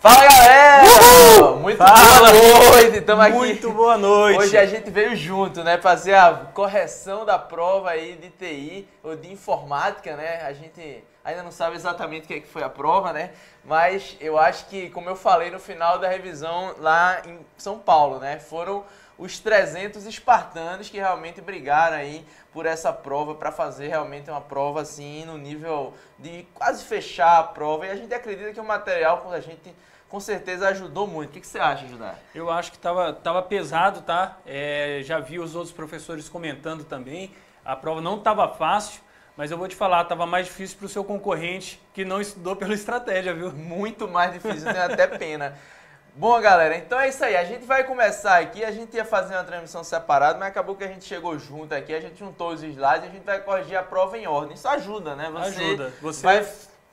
Fala, galera! Uhul! Muito boa noite, estamos aqui. Muito boa noite. Hoje a gente veio junto, né, fazer a correção da prova aí de TI ou de informática, né? A gente ainda não sabe exatamente o que foi a prova, né? Mas eu acho que, como eu falei no final da revisão lá em São Paulo, né? Foram os 300 espartanos que realmente brigaram aí por essa prova, para fazer realmente uma prova assim no nível de quase fechar a prova. E a gente acredita que o material com a gente com certeza ajudou muito. O que você acha, Judá? Eu acho que tava pesado, tá? Já vi os outros professores comentando também. A prova não estava fácil, mas eu vou te falar, estava mais difícil para o seu concorrente que não estudou pela estratégia, viu? Muito mais difícil, eu tenho até pena. Bom, galera, então é isso aí. A gente vai começar aqui. A gente ia fazer uma transmissão separada, mas acabou que a gente chegou junto aqui. A gente juntou os slides e a gente vai corrigir a prova em ordem. Isso ajuda, né? Você vai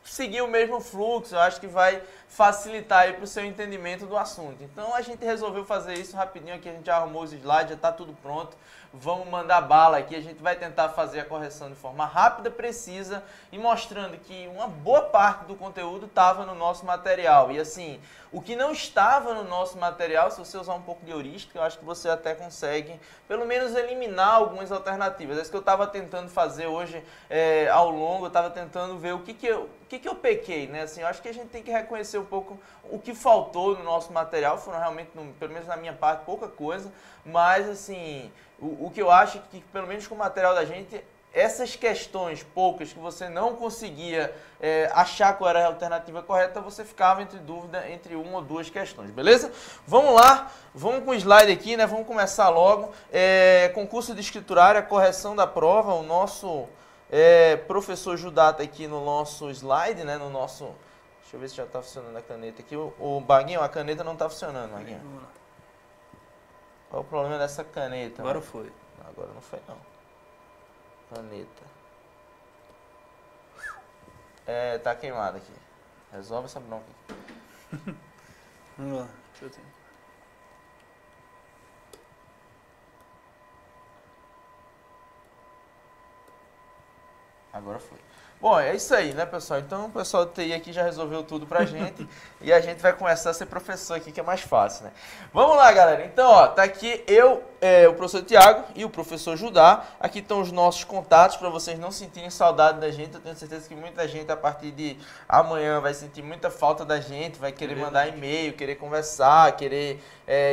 seguir o mesmo fluxo. Eu acho que vai facilitar aí para o seu entendimento do assunto. Então a gente resolveu fazer isso rapidinho aqui. A gente já arrumou os slides, já está tudo pronto. Vamos mandar bala aqui, a gente vai tentar fazer a correção de forma rápida, precisa e mostrando que uma boa parte do conteúdo estava no nosso material. E assim, o que não estava no nosso material, se você usar um pouco de heurística, eu acho que você até consegue pelo menos eliminar algumas alternativas. É isso que eu estava tentando fazer hoje ao longo, eu estava tentando ver o que eu pequei, né? Assim, eu acho que a gente tem que reconhecer um pouco o que faltou no nosso material, foram realmente, pelo menos na minha parte, pouca coisa, mas assim, o que eu acho que, pelo menos com o material da gente, essas questões poucas que você não conseguia achar qual era a alternativa correta, você ficava entre dúvida entre uma ou duas questões, beleza? Vamos lá, vamos com o slide aqui, né? Vamos começar logo. Concurso de escriturária, correção da prova, o nosso professor Judá tá aqui no nosso slide, né? No nosso... Deixa eu ver se já está funcionando a caneta aqui. O Baguinho, a caneta não está funcionando, Baguinho. Qual o problema dessa caneta? Agora foi. Não, agora não foi, não. Caneta. Tá queimada aqui. Resolve essa bronca aqui. Vamos lá. Deixa eu ter. Agora foi. Bom, é isso aí, né, pessoal? Então, o pessoal do TI aqui já resolveu tudo pra gente e a gente vai começar a ser professor aqui, que é mais fácil, né? Vamos lá, galera. Então, ó, tá aqui eu, o professor Tiago e o professor Judá. Aqui estão os nossos contatos para vocês não sentirem saudade da gente. Eu tenho certeza que muita gente, a partir de amanhã, vai sentir muita falta da gente, vai querer mandar e-mail, querer conversar, querer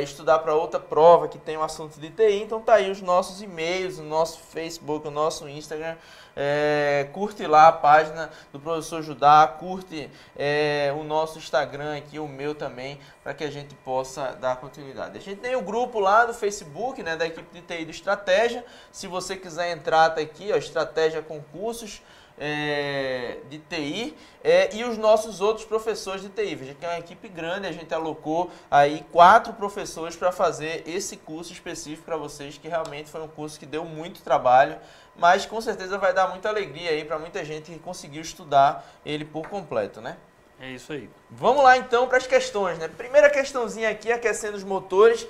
estudar para outra prova que tem um assunto de TI. Então, tá aí os nossos e-mails, o nosso Facebook, o nosso Instagram. Curte lá a página do professor Judá, curte o nosso Instagram aqui, o meu também, para que a gente possa dar continuidade. A gente tem o grupo lá do Facebook, né, da equipe de TI do Estratégia. Se você quiser entrar, tá aqui, ó, Estratégia Concursos de TI e os nossos outros professores de TI. Veja que é uma equipe grande, a gente alocou aí 4 professores para fazer esse curso específico para vocês, que realmente foi um curso que deu muito trabalho, mas com certeza vai dar muita alegria aí para muita gente que conseguiu estudar ele por completo, né? É isso aí. Vamos lá então para as questões, né? Primeira questãozinha aqui, aquecendo os motores,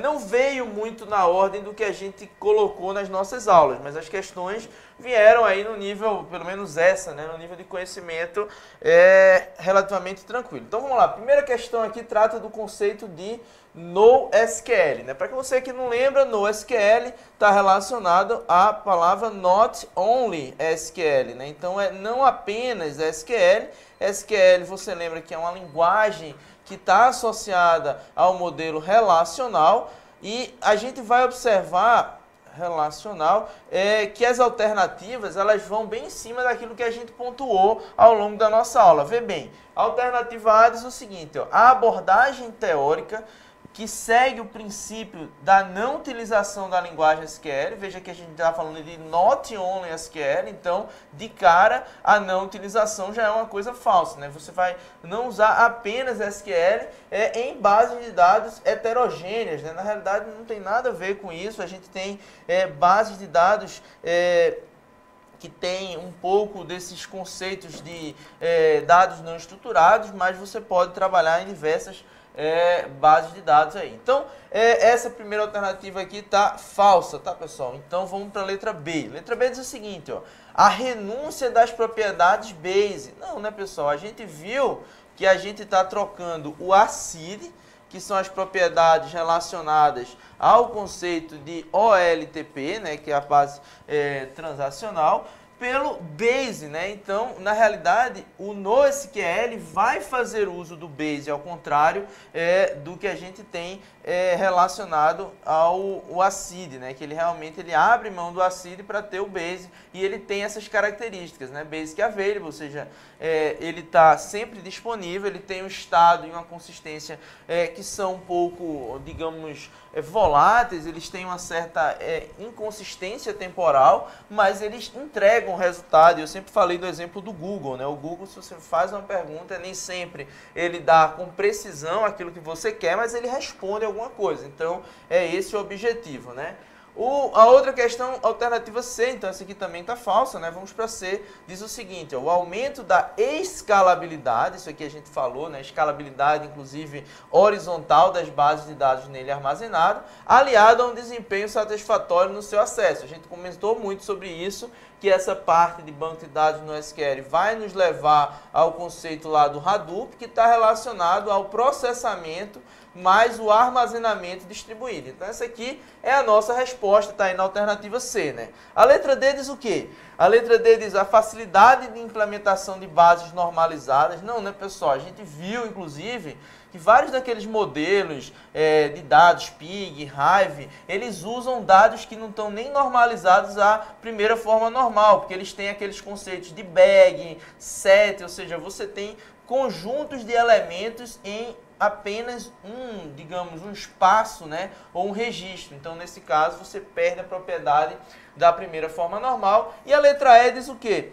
não veio muito na ordem do que a gente colocou nas nossas aulas, mas as questões vieram aí no nível, pelo menos essa, né? No nível de conhecimento relativamente tranquilo. Então vamos lá, primeira questão aqui trata do conceito de NoSQL, né? Para você que não lembra, NoSQL está relacionado à palavra Not Only SQL, né? Então não apenas SQL. SQL, você lembra que é uma linguagem que está associada ao modelo relacional e a gente vai observar que as alternativas elas vão bem em cima daquilo que a gente pontuou ao longo da nossa aula. Vê bem, a alternativa A diz o seguinte, ó, a abordagem teórica que segue o princípio da não utilização da linguagem SQL. Veja que a gente está falando de Not Only SQL, então, de cara, a não utilização já é uma coisa falsa, né? Você vai não usar apenas SQL em bases de dados heterogêneas, né? Na realidade, não tem nada a ver com isso. A gente tem bases de dados que tem um pouco desses conceitos de dados não estruturados, mas você pode trabalhar em diversas bases de dados aí. Então, essa primeira alternativa aqui tá falsa, tá, pessoal? Então, vamos para a letra B. Letra B diz o seguinte, ó, a renúncia das propriedades base. Não, né, pessoal? A gente viu que a gente está trocando o ACID, que são as propriedades relacionadas ao conceito de OLTP, né, que é a base transacional, pelo Base, né? Então, na realidade, o NoSQL vai fazer uso do Base, ao contrário do que a gente tem relacionado ao ACID, né? Que ele realmente abre mão do ACID para ter o Base e ele tem essas características, né? Basic Available, ou seja, ele está sempre disponível, ele tem um estado e uma consistência que são um pouco, digamos, voláteis, eles têm uma certa inconsistência temporal, mas eles entregam resultado. Eu sempre falei do exemplo do Google, né? O Google, se você faz uma pergunta, nem sempre ele dá com precisão aquilo que você quer, mas ele responde alguma coisa. Então, é esse o objetivo, né? A outra questão, alternativa C, então essa aqui também está falsa, né? Vamos para C, diz o seguinte, ó, o aumento da escalabilidade, isso aqui a gente falou, né? Escalabilidade, inclusive, horizontal das bases de dados nele armazenado, aliado a um desempenho satisfatório no seu acesso. A gente comentou muito sobre isso, que essa parte de banco de dados no SQL vai nos levar ao conceito lá do Hadoop, que está relacionado ao processamento mais o armazenamento distribuído. Então essa aqui é a nossa resposta, está aí na alternativa C, né? A letra D diz o quê? A letra D diz a facilidade de implementação de bases normalizadas. Não, né, pessoal? A gente viu, inclusive, que vários daqueles modelos de dados, Pig, Hive, eles usam dados que não estão nem normalizados à primeira forma normal, porque eles têm aqueles conceitos de bag, set, ou seja, você tem conjuntos de elementos em apenas digamos, um espaço, né, ou um registro. Então, nesse caso, você perde a propriedade da primeira forma normal. E a letra E diz o quê?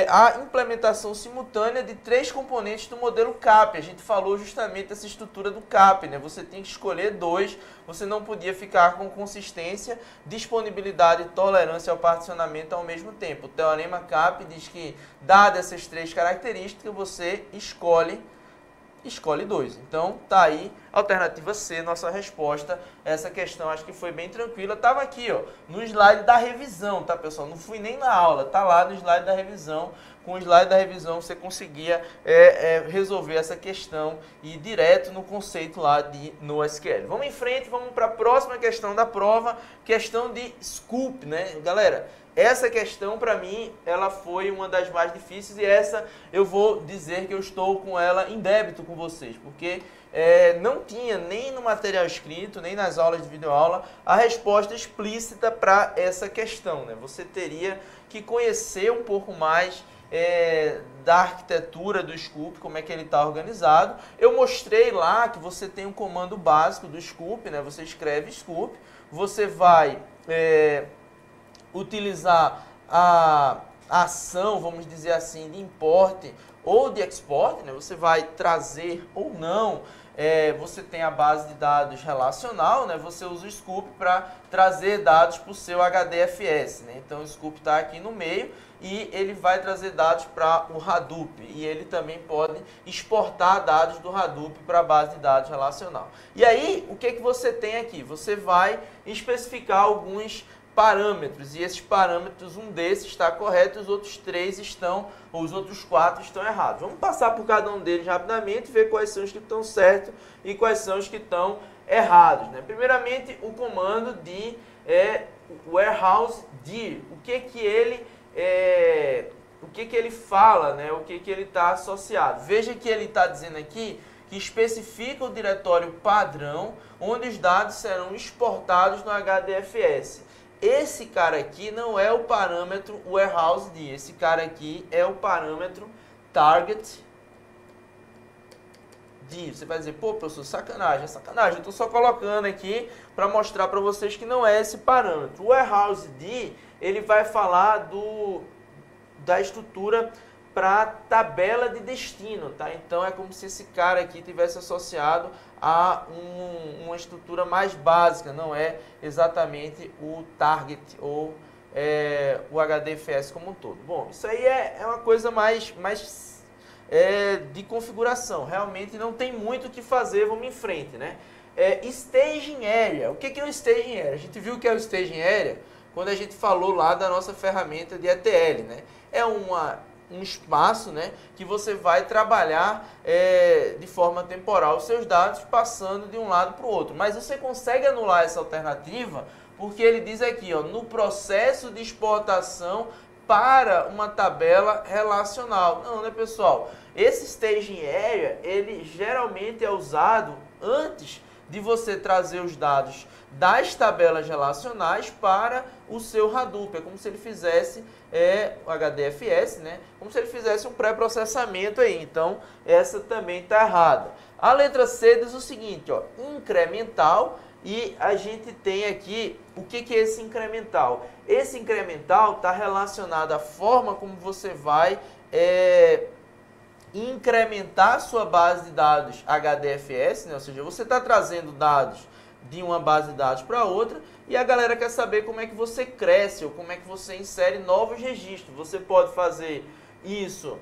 A implementação simultânea de 3 componentes do modelo CAP. A gente falou justamente dessa estrutura do CAP, né? Você tem que escolher 2, você não podia ficar com consistência, disponibilidade e tolerância ao particionamento ao mesmo tempo. O teorema CAP diz que, dadas essas 3 características, você escolhe 2. Então, tá aí, alternativa C, nossa resposta. Essa questão acho que foi bem tranquila. Estava aqui, ó, no slide da revisão, tá, pessoal? Não fui nem na aula, tá lá no slide da revisão. Com o slide da revisão você conseguia resolver essa questão e ir direto no conceito lá de NoSQL. Vamos em frente, vamos para a próxima questão da prova, questão de scoop, né? Galera, essa questão, para mim, ela foi uma das mais difíceis e essa eu vou dizer que eu estou com ela em débito com vocês, porque não tinha nem no material escrito, nem nas aulas de videoaula, a resposta explícita para essa questão, né? Você teria que conhecer um pouco mais da arquitetura do Scoop, como é que ele está organizado. Eu mostrei lá que você tem um comando básico do Scoop, né? Você escreve Scoop, você vai utilizar a ação, vamos dizer assim, de import ou de export, né? Você vai trazer ou não, você tem a base de dados relacional, né? Você usa o Scoop para trazer dados para o seu HDFS, né? Então o Scoop está aqui no meio e ele vai trazer dados para o Hadoop e ele também pode exportar dados do Hadoop para a base de dados relacional. E aí, o que você tem aqui? Você vai especificar alguns parâmetros, e esses parâmetros, um desses está correto, os outros 3 estão, ou os outros 4 estão errados. Vamos passar por cada um deles rapidamente e ver quais são os que estão certos e quais são os que estão errados, né? Primeiramente, o comando de warehouse dir, o que ele fala, né? O que ele está associado. Veja que ele está dizendo aqui que especifica o diretório padrão onde os dados serão exportados no HDFS. Esse cara aqui não é o parâmetro warehouse dir, esse cara aqui é o parâmetro target dir. Você vai dizer, pô, professor, sacanagem, é sacanagem. Eu estou só colocando aqui para mostrar para vocês que não é esse parâmetro. O warehouse dir, ele vai falar da estrutura para tabela de destino, tá? Então é como se esse cara aqui tivesse associado a uma estrutura mais básica, não é exatamente o target ou o HDFS como um todo. Bom, isso aí é uma coisa mais de configuração, realmente não tem muito o que fazer, vamos em frente, né? Staging Area, o que é o Staging Area? A gente viu que é o Staging Area quando a gente falou lá da nossa ferramenta de ETL, né? É uma um espaço, né, que você vai trabalhar de forma temporal os seus dados, passando de um lado para o outro. Mas você consegue anular essa alternativa porque ele diz aqui, ó, no processo de exportação para uma tabela relacional. Não, né, pessoal? Esse staging area, ele geralmente é usado antes de você trazer os dados das tabelas relacionais para o seu Hadoop. É como se ele fizesse o HDFS, né? Como se ele fizesse um pré-processamento aí. Então, essa também está errada. A letra C diz o seguinte, ó, incremental, e a gente tem aqui, o que é esse incremental? Esse incremental está relacionado à forma como você vai incrementar a sua base de dados HDFS, né? Ou seja, você está trazendo dados de uma base de dados para outra e a galera quer saber como é que você cresce ou como é que você insere novos registros. Você pode fazer isso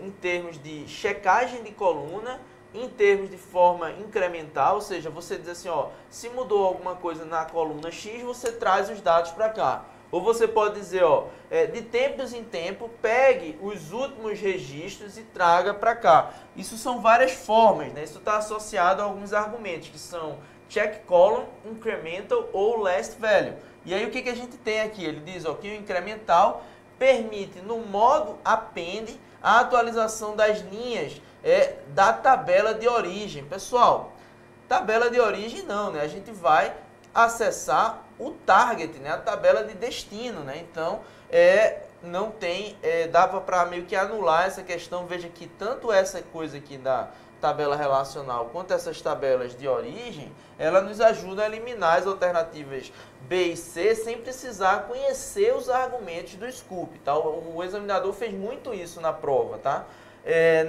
em termos de checagem de coluna, em termos de forma incremental, ou seja, você diz assim, ó, se mudou alguma coisa na coluna X, você traz os dados para cá. Ou você pode dizer, ó, de tempos em tempo, pegue os últimos registros e traga para cá. Isso são várias formas, né? Isso está associado a alguns argumentos, que são check column, incremental ou last value. E aí o que a gente tem aqui? Ele diz, ó, que o incremental permite, no modo append, a atualização das linhas da tabela de origem. Pessoal, tabela de origem não, né? A gente vai acessar o target, né? A tabela de destino, né? Então, não tem, dava para meio que anular essa questão. Veja que tanto essa coisa aqui da tabela relacional quanto essas tabelas de origem, ela nos ajuda a eliminar as alternativas B e C sem precisar conhecer os argumentos do scoop, tá? O examinador fez muito isso na prova, tá?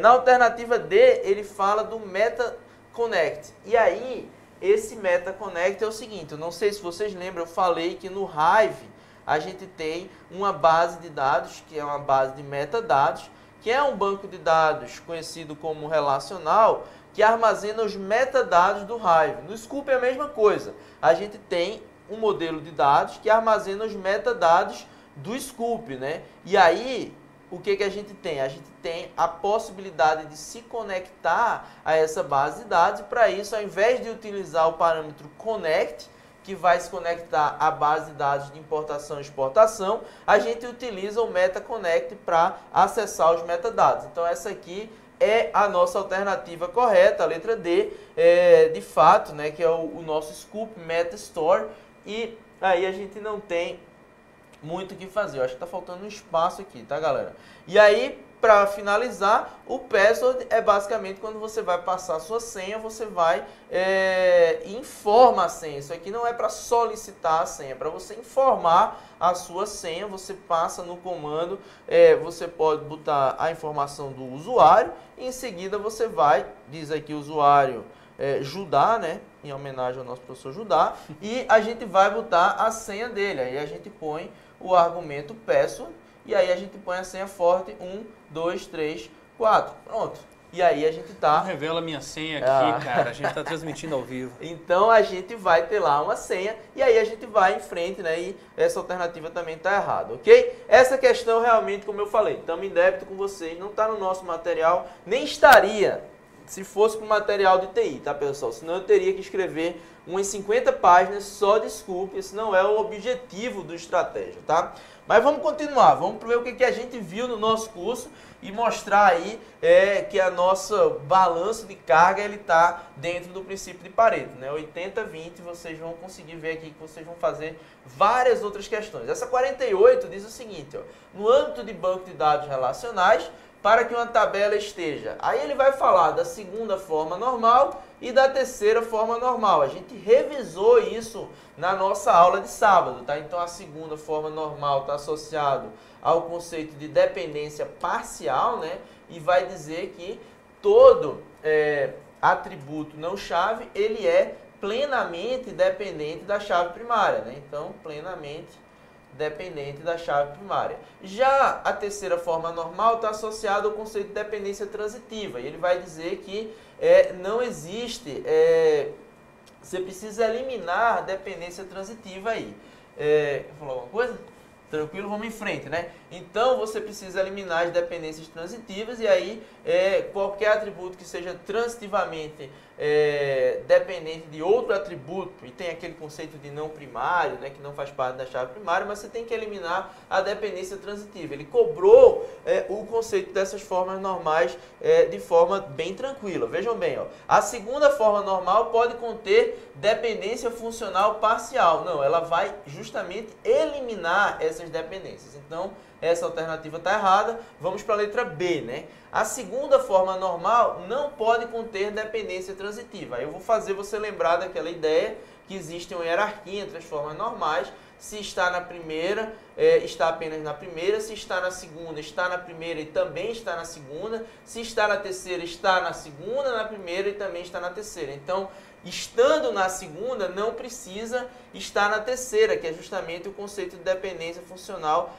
Na alternativa D, ele fala do Meta Connect. E aí, esse Meta Connect é o seguinte, eu não sei se vocês lembram, eu falei que no Hive a gente tem uma base de dados, que é uma base de metadados, que é um banco de dados conhecido como relacional, que armazena os metadados do Hive. No Scoop é a mesma coisa. A gente tem um modelo de dados que armazena os metadados do Scoop, né? E aí, o que a gente tem? A gente tem a possibilidade de se conectar a essa base de dados, e para isso, ao invés de utilizar o parâmetro connect, que vai se conectar à base de dados de importação e exportação, a gente utiliza o MetaConnect para acessar os metadados. Então, essa aqui é a nossa alternativa correta, a letra D, de fato, né, que é o nosso Scoop MetaStore, e aí a gente não tem muito o que fazer. Eu acho que está faltando um espaço aqui, tá, galera? E aí, para finalizar, o password é basicamente quando você vai passar a sua senha, você vai informa a senha. Isso aqui não é para solicitar a senha, é para você informar a sua senha. Você passa no comando, você pode botar a informação do usuário e em seguida você vai, diz aqui o usuário Judá, né? Em homenagem ao nosso professor Judá, e a gente vai botar a senha dele. Aí a gente põe o argumento password e aí a gente põe a senha forte 1, 2, 3, 4. Pronto. E aí a gente tá... Não revela minha senha aqui, cara. A gente tá transmitindo ao vivo. Então a gente vai ter lá uma senha e aí a gente vai em frente, né? E essa alternativa também tá errada, ok? Essa questão realmente, como eu falei, estamos em débito com vocês, não está no nosso material, nem estaria se fosse para o material de TI, tá, pessoal? Senão eu teria que escrever umas 50 páginas só de Scoop. Esse não é o objetivo do Estratégia, tá? Mas vamos continuar, vamos ver o que a gente viu no nosso curso e mostrar aí que a nossa balanço de carga ele está dentro do princípio de Pareto, né? 80-20, vocês vão conseguir ver aqui que vocês vão fazer várias outras questões. Essa 48 diz o seguinte, ó, no âmbito de banco de dados relacionais, para que uma tabela esteja. Aí ele vai falar da segunda forma normal e da terceira forma normal. A gente revisou isso na nossa aula de sábado, tá? Então a segunda forma normal está associado ao conceito de dependência parcial, né? E vai dizer que todo atributo não chave, ele é plenamente dependente da chave primária, né? Então, plenamente dependente da chave primária. Já a terceira forma normal está associada ao conceito de dependência transitiva. E ele vai dizer que não existe, você precisa eliminar a dependência transitiva aí. Quer falar alguma coisa? Tranquilo? Vamos em frente, né? Então, você precisa eliminar as dependências transitivas e aí qualquer atributo que seja transitivamente dependente de outro atributo, e tem aquele conceito de não primário, né, que não faz parte da chave primária, mas você tem que eliminar a dependência transitiva. Ele cobrou o conceito dessas formas normais de forma bem tranquila. Vejam bem, ó, a segunda forma normal pode conter dependência funcional parcial. Não, ela vai justamente eliminar essas dependências. Então, essa alternativa está errada. Vamos para a letra B, né? A segunda forma normal não pode conter dependência transitiva. Aí eu vou fazer você lembrar daquela ideia que existe uma hierarquia entre as formas normais. Se está na primeira, está apenas na primeira. Se está na segunda, está na primeira e também está na segunda. Se está na terceira, está na segunda, na primeira e também está na terceira. Então, estando na segunda, não precisa estar na terceira, que é justamente o conceito de dependência funcional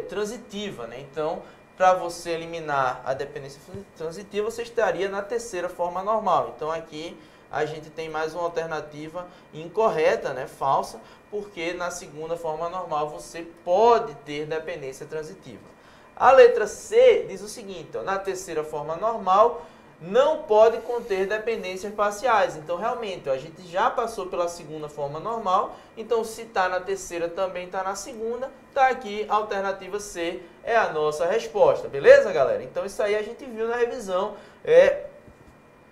transitiva, né? Então, para você eliminar a dependência transitiva, você estaria na terceira forma normal. Então, aqui a gente tem mais uma alternativa incorreta, né? Falsa, porque na segunda forma normal você pode ter dependência transitiva. A letra C diz o seguinte, ó, na terceira forma normal, não pode conter dependências parciais. Então, realmente, ó, a gente já passou pela segunda forma normal. Então, se está na terceira, também está na segunda. Está aqui, a alternativa C é a nossa resposta. Beleza, galera? Então, isso aí a gente viu na revisão.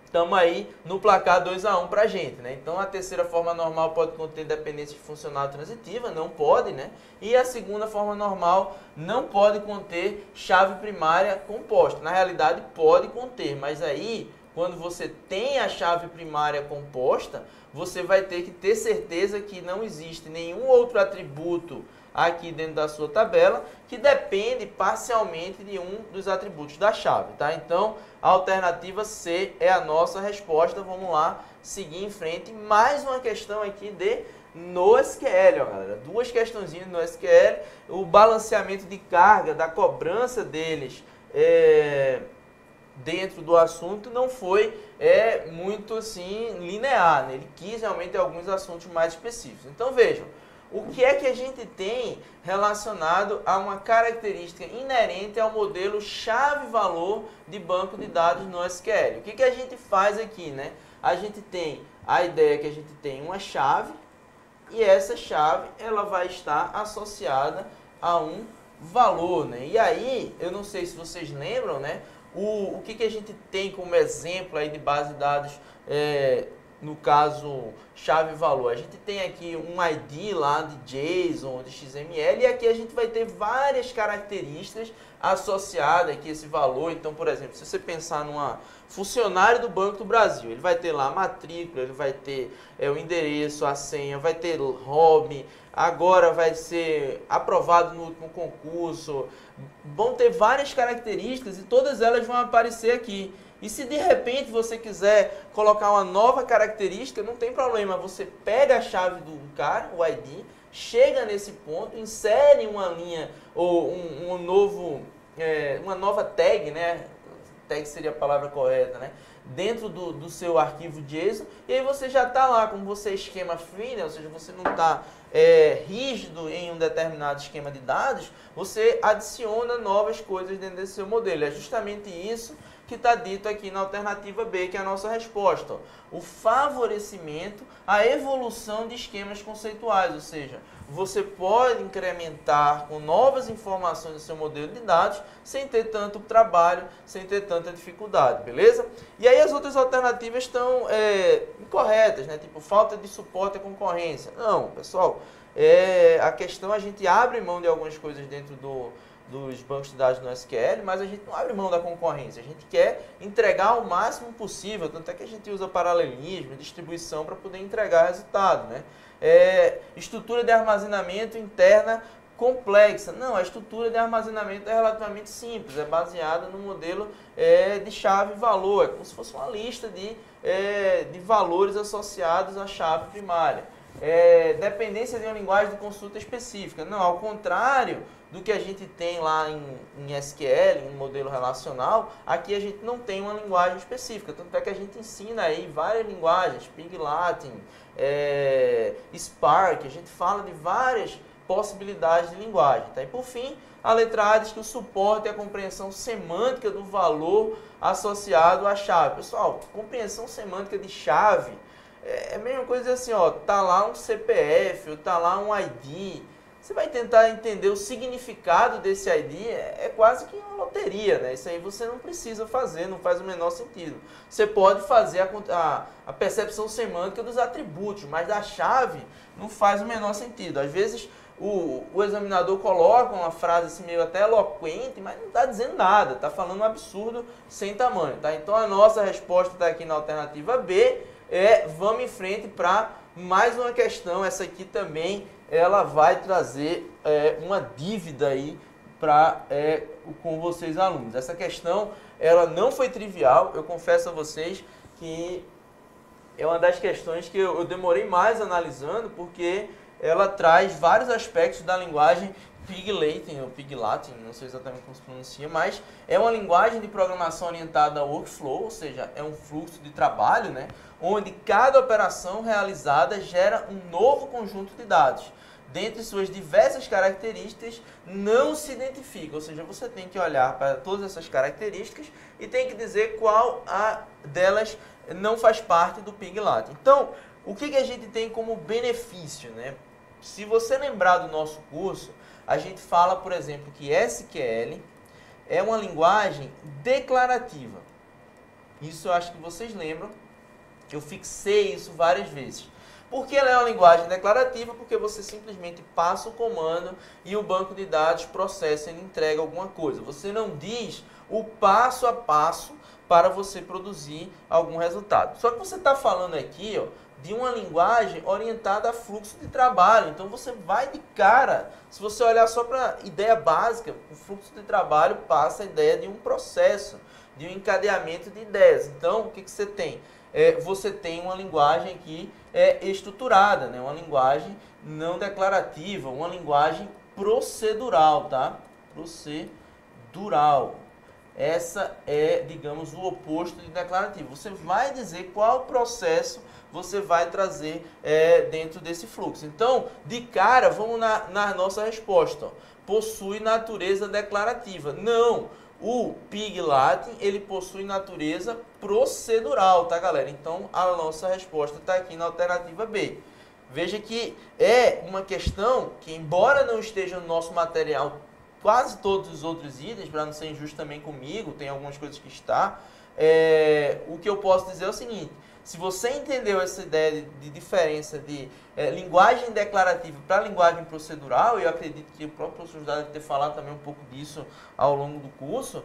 Estamos aí no placar 2-1 para a gente, né? Então, a terceira forma normal pode conter dependência funcional transitiva? Não pode, né? E a segunda forma normal não pode conter chave primária composta. Na realidade, pode conter, mas aí, quando você tem a chave primária composta, você vai ter que ter certeza que não existe nenhum outro atributo aqui dentro da sua tabela que depende parcialmente de um dos atributos da chave, tá? Então, a alternativa C é a nossa resposta. Vamos lá, seguir em frente. Mais uma questão aqui de NoSQL, ó, galera. Duas questõezinhas no SQL. O balanceamento de carga, da cobrança deles dentro do assunto não foi muito assim linear, né? Ele quis realmente alguns assuntos mais específicos. Então, vejam. O que é que a gente tem relacionado a uma característica inerente ao modelo chave-valor de banco de dados no SQL? O que a gente faz aqui, né? A gente tem a ideia que a gente tem uma chave e essa chave ela vai estar associada a um valor, né? E aí, eu não sei se vocês lembram, né? O que a gente tem como exemplo aí de base de dados no caso, chave e valor. A gente tem aqui um ID lá de JSON, de XML, e aqui a gente vai ter várias características associadas aqui a esse valor. Então, por exemplo, se você pensar numa funcionário do Banco do Brasil, ele vai ter lá a matrícula, ele vai ter o endereço, a senha, vai ter hobby, agora vai ser aprovado no último concurso. Vão ter várias características e todas elas vão aparecer aqui. E se de repente você quiser colocar uma nova característica, não tem problema. Você pega a chave do cara, o ID, chega nesse ponto, insere uma linha ou uma nova tag, né? Tag seria a palavra correta, né? Dentro do seu arquivo JSON, e aí você já está lá, como você é esquema free, né? Ou seja, você não está rígido em um determinado esquema de dados, você adiciona novas coisas dentro desse seu modelo. É justamente isso que está dito aqui na alternativa B, que é a nossa resposta. O favorecimento, a evolução de esquemas conceituais, ou seja, você pode incrementar com novas informações no seu modelo de dados sem ter tanto trabalho, sem ter tanta dificuldade, beleza? E aí as outras alternativas estão incorretas, né? Tipo, falta de suporte à concorrência. Não, pessoal, a questão a gente abre mão de algumas coisas dentro dos bancos de dados no SQL, mas a gente não abre mão da concorrência. A gente quer entregar o máximo possível, tanto é que a gente usa paralelismo, distribuição para poder entregar resultado, né? Estrutura de armazenamento interna complexa. Não, a estrutura de armazenamento é relativamente simples, é baseada no modelo de chave e valor, é como se fosse uma lista de valores associados à chave primária. Dependência de uma linguagem de consulta específica. Não, ao contrário do que a gente tem lá em SQL, em modelo relacional, aqui a gente não tem uma linguagem específica. Tanto é que a gente ensina aí várias linguagens, Pig Latin, Spark, a gente fala de várias possibilidades de linguagem. Tá? E por fim, a letra A diz que o suporte é a compreensão semântica do valor associado à chave. Pessoal, compreensão semântica de chave é a mesma coisa assim, ó, tá lá um CPF, ou tá lá um ID. Você vai tentar entender o significado desse ID, é quase que uma loteria, né? Isso aí você não precisa fazer, não faz o menor sentido. Você pode fazer a percepção semântica dos atributos, mas da chave não faz o menor sentido. Às vezes o examinador coloca uma frase assim meio até eloquente, mas não está dizendo nada, está falando um absurdo sem tamanho, tá? Então a nossa resposta está aqui na alternativa B, vamos em frente para mais uma questão. Essa aqui também ela vai trazer uma dívida aí com vocês alunos. Essa questão ela não foi trivial, eu confesso a vocês que é uma das questões que eu demorei mais analisando, porque ela traz vários aspectos da linguagem Pig-Latin, ou Pig-Latin, não sei exatamente como se pronuncia, mas é uma linguagem de programação orientada ao workflow, ou seja, é um fluxo de trabalho, né, onde cada operação realizada gera um novo conjunto de dados. Dentre suas diversas características, não se identifica, ou seja, você tem que olhar para todas essas características e tem que dizer qual delas não faz parte do Pig-Latin. Então, o que a gente tem como benefício, né? Se você lembrar do nosso curso, a gente fala, por exemplo, que SQL é uma linguagem declarativa. Isso eu acho que vocês lembram, que eu fixei isso várias vezes. Por que ela é uma linguagem declarativa? Porque você simplesmente passa o comando e o banco de dados processa e entrega alguma coisa. Você não diz o passo a passo para você produzir algum resultado. Só que você está falando aqui, ó, de uma linguagem orientada a fluxo de trabalho. Então você vai de cara, se você olhar só para a ideia básica, o fluxo de trabalho passa a ideia de um processo, de um encadeamento de ideias. Então o que você tem? Você tem uma linguagem aqui estruturada, né? Uma linguagem não declarativa, uma linguagem procedural, tá? Procedural. Essa é, digamos, o oposto de declarativo. Você vai dizer qual processo você vai trazer dentro desse fluxo. Então, de cara, vamos na nossa resposta. Ó. Possui natureza declarativa. Não, o Pig-Latin, ele possui natureza procedural, tá, galera? Então, a nossa resposta está aqui na alternativa B. Veja que é uma questão que, embora não esteja no nosso material quase todos os outros itens, para não ser injusto também comigo, tem algumas coisas que está, o que eu posso dizer é o seguinte: se você entendeu essa ideia de diferença de linguagem declarativa para linguagem procedural, e eu acredito que o próprio professor José deve ter falado também um pouco disso ao longo do curso,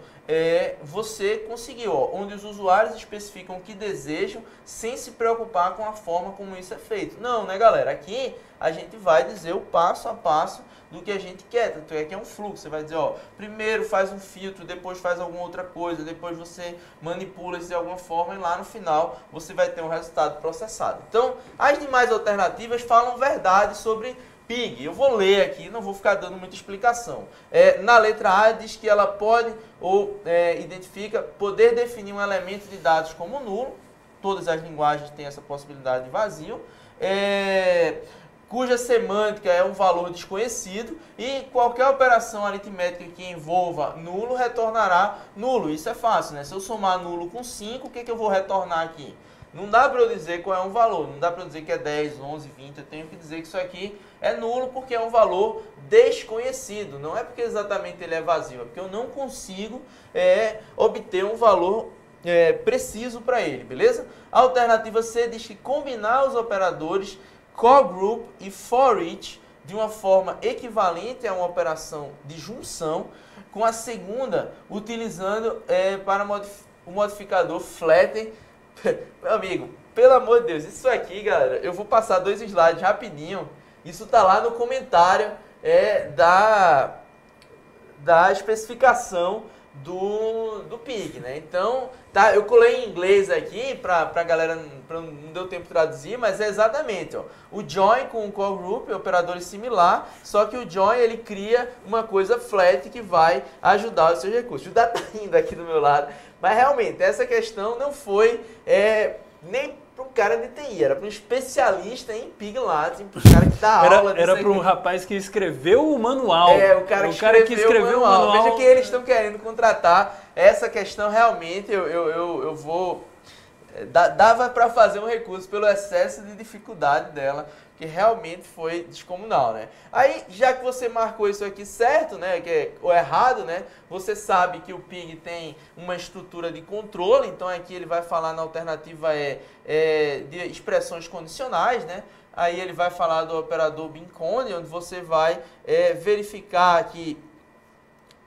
você conseguiu, ó, onde os usuários especificam o que desejam sem se preocupar com a forma como isso é feito. Não, né, galera? Aqui a gente vai dizer o passo a passo do que a gente quer, tanto é que é um fluxo. Você vai dizer, ó, primeiro faz um filtro, depois faz alguma outra coisa, depois você manipula isso de alguma forma e lá no final você vai ter um resultado processado. Então, as demais alternativas falam verdade sobre Pig. Eu vou ler aqui, não vou ficar dando muita explicação. Na letra A diz que ela pode ou identifica poder definir um elemento de dados como nulo. Todas as linguagens têm essa possibilidade de vazio. Cuja semântica é um valor desconhecido e qualquer operação aritmética que envolva nulo retornará nulo. Isso é fácil, né? Se eu somar nulo com 5, o que eu vou retornar aqui? Não dá para eu dizer qual é um valor, não dá para eu dizer que é 10, 11, 20, eu tenho que dizer que isso aqui é nulo porque é um valor desconhecido. Não é porque exatamente ele é vazio, é porque eu não consigo obter um valor preciso para ele, beleza? A alternativa C diz que combinar os operadores CoreGroup e ForEach de uma forma equivalente a uma operação de junção, com a segunda utilizando para o modificador flatten. Meu amigo, pelo amor de Deus, isso aqui, galera, eu vou passar 2 slides rapidinho. Isso tá lá no comentário da especificação do Pig, né? Então, tá, eu colei em inglês aqui pra galera, não deu tempo de traduzir, mas é exatamente, ó, o join com o call group, operador similar, só que o join ele cria uma coisa flat que vai ajudar os seus recursos. O Judá tá rindo aqui do meu lado, mas realmente essa questão não foi nem para um cara de TI, era para um especialista em Pig Latin, para um cara que dá aula. Era para um rapaz que escreveu o manual. O cara que escreveu o manual. Veja que eles estão querendo contratar. Essa questão realmente eu vou... Dava para fazer um recurso pelo excesso de dificuldade dela, que realmente foi descomunal, né? Aí, já que você marcou isso aqui certo, né, ou errado, né, você sabe que o Pig tem uma estrutura de controle, então aqui ele vai falar na alternativa de expressões condicionais, né? Aí ele vai falar do operador bincone, onde você vai verificar que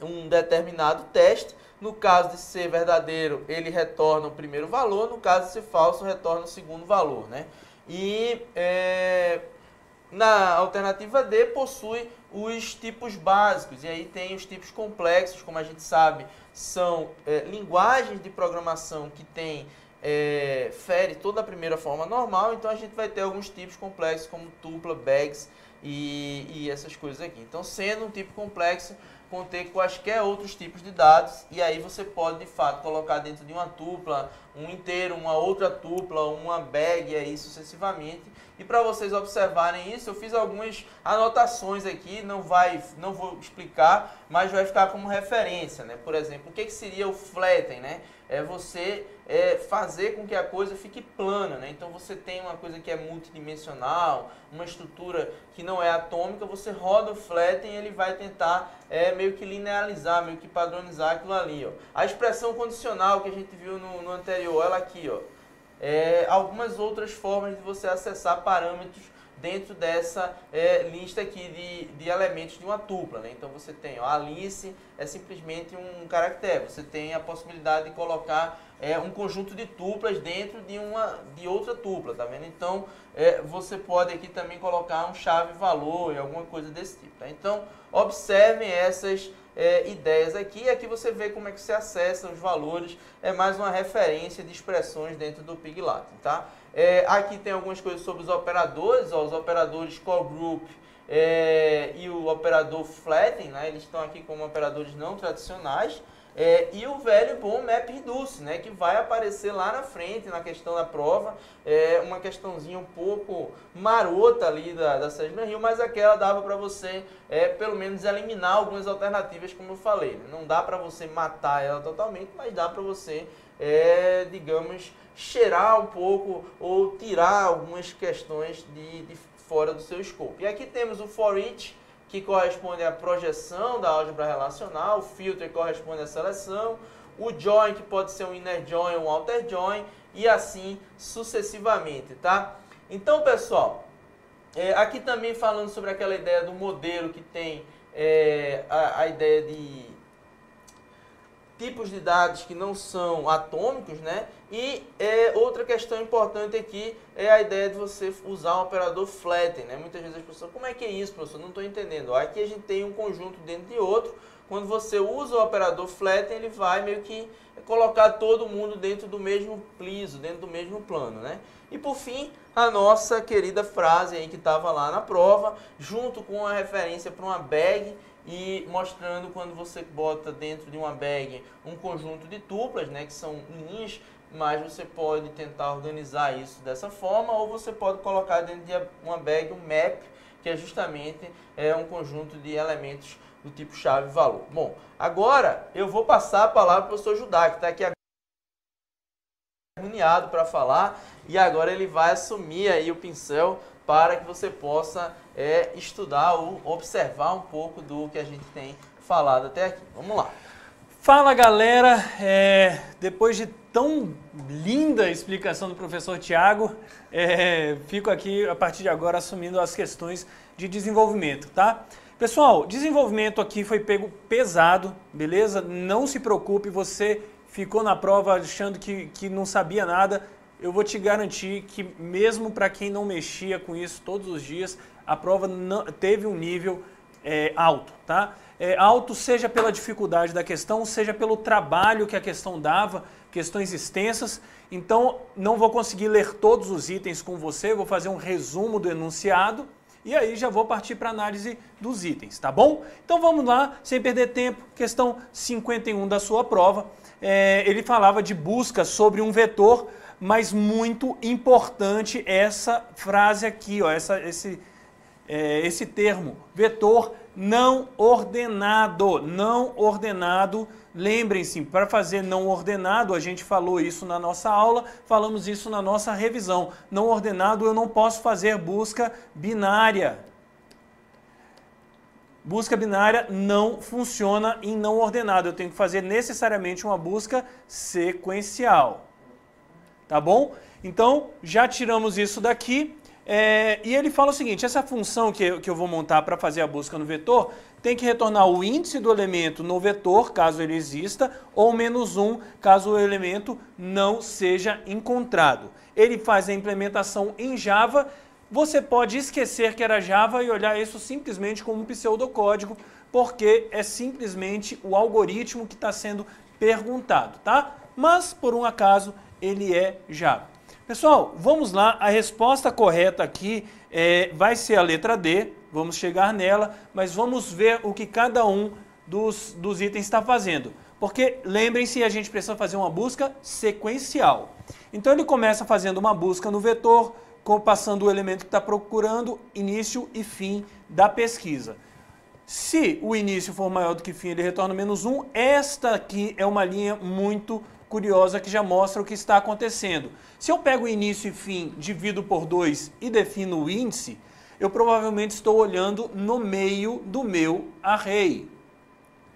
um determinado teste. No caso de ser verdadeiro, ele retorna o primeiro valor. No caso de ser falso, retorna o segundo valor, né? E na alternativa D, possui os tipos básicos. E aí tem os tipos complexos, como a gente sabe, são linguagens de programação que tem fere toda a primeira forma normal. Então, a gente vai ter alguns tipos complexos, como tupla, bags e essas coisas aqui. Então, sendo um tipo complexo, conter quaisquer outros tipos de dados, e aí você pode, de fato, colocar dentro de uma tupla, um inteiro, uma outra tupla, uma bag, e aí sucessivamente. E para vocês observarem isso, eu fiz algumas anotações aqui, não vou explicar, mas vai ficar como referência, né? Por exemplo, o que seria o flatten, né? É você fazer com que a coisa fique plana, né? Então você tem uma coisa que é multidimensional, uma estrutura que não é atômica, você roda o flatten e ele vai tentar meio que linearizar, meio que padronizar aquilo ali, ó. A expressão condicional que a gente viu no anterior, ela aqui, ó. Algumas outras formas de você acessar parâmetros dentro dessa lista aqui de elementos de uma tupla, né? Então você tem, ó, Alice é simplesmente um caractere. Você tem a possibilidade de colocar um conjunto de tuplas dentro de outra tupla, tá vendo? Então você pode aqui também colocar um chave-valor e alguma coisa desse tipo, tá? Então observem essas ideias aqui. Aqui você vê como é que você acessa os valores. É mais uma referência de expressões dentro do Pig Latin, tá? Aqui tem algumas coisas sobre os operadores, ó, os operadores call group e o operador flatten, né? Eles estão aqui como operadores não tradicionais. E o velho e bom map reduce, né, que vai aparecer lá na frente, na questão da prova, uma questãozinha um pouco marota ali da Sérgio Rio, mas aquela dava para você, pelo menos, eliminar algumas alternativas, como eu falei, né? Não dá para você matar ela totalmente, mas dá para você, digamos, cheirar um pouco ou tirar algumas questões de fora do seu escopo. E aqui temos o for each, que corresponde à projeção da álgebra relacional, o filter corresponde à seleção, o join, que pode ser um inner join ou um outer join, e assim sucessivamente, tá? Então, pessoal, aqui também falando sobre aquela ideia do modelo que tem a ideia de tipos de dados que não são atômicos, né? E outra questão importante aqui é a ideia de você usar um operador flatten, né? Muitas vezes as pessoas, como é que é isso, professor? Não estou entendendo. Aqui a gente tem um conjunto dentro de outro. Quando você usa o operador flatten, ele vai meio que colocar todo mundo dentro do mesmo piso, dentro do mesmo plano, né? E por fim, a nossa querida frase aí que estava lá na prova, junto com a referência para uma bag, e mostrando quando você bota dentro de uma bag um conjunto de tuplas, né, que são linhas, mas você pode tentar organizar isso dessa forma, ou você pode colocar dentro de uma bag um map, que é justamente um conjunto de elementos do tipo chave-valor. Bom, agora eu vou passar a palavra para o professor Judá, que está aqui agoniado para falar, e agora ele vai assumir aí o pincel para que você possa estudar ou observar um pouco do que a gente tem falado até aqui. Vamos lá. Fala, galera, depois de tão linda explicação do professor Tiago, fico aqui a partir de agora assumindo as questões de desenvolvimento, tá? Pessoal, desenvolvimento aqui foi pego pesado, beleza? Não se preocupe, você ficou na prova achando que não sabia nada. Eu vou te garantir que mesmo para quem não mexia com isso todos os dias, a prova teve um nível alto, tá? Alto seja pela dificuldade da questão, seja pelo trabalho que a questão dava, questões extensas. Então, não vou conseguir ler todos os itens com você, vou fazer um resumo do enunciado e aí já vou partir para a análise dos itens, tá bom? Então vamos lá, sem perder tempo, questão 51 da sua prova. Ele falava de busca sobre um vetor mas muito importante essa frase aqui, ó, esse termo, vetor não ordenado. Não ordenado, lembrem-se, para fazer não ordenado, a gente falou isso na nossa aula, falamos isso na nossa revisão. Não ordenado, eu não posso fazer busca binária. Busca binária não funciona em não ordenado. Eu tenho que fazer necessariamente uma busca sequencial. Tá bom? Então, já tiramos isso daqui. E ele fala o seguinte, essa função que eu vou montar para fazer a busca no vetor, tem que retornar o índice do elemento no vetor, caso ele exista, ou -1, caso o elemento não seja encontrado. Ele faz a implementação em Java. Você pode esquecer que era Java e olhar isso simplesmente como um pseudocódigo, porque é simplesmente o algoritmo que está sendo perguntado, tá? Mas, por um acaso, ele é Java. Pessoal, vamos lá. A resposta correta aqui vai ser a letra D. Vamos chegar nela, mas vamos ver o que cada um dos itens está fazendo. Porque, lembrem-se, a gente precisa fazer uma busca sequencial. Então, ele começa fazendo uma busca no vetor, passando o elemento que está procurando, início e fim da pesquisa. Se o início for maior do que fim, ele retorna -1. Esta aqui é uma linha muito curiosa que já mostra o que está acontecendo. Se eu pego o início e fim, divido por 2 e defino o índice, eu provavelmente estou olhando no meio do meu array.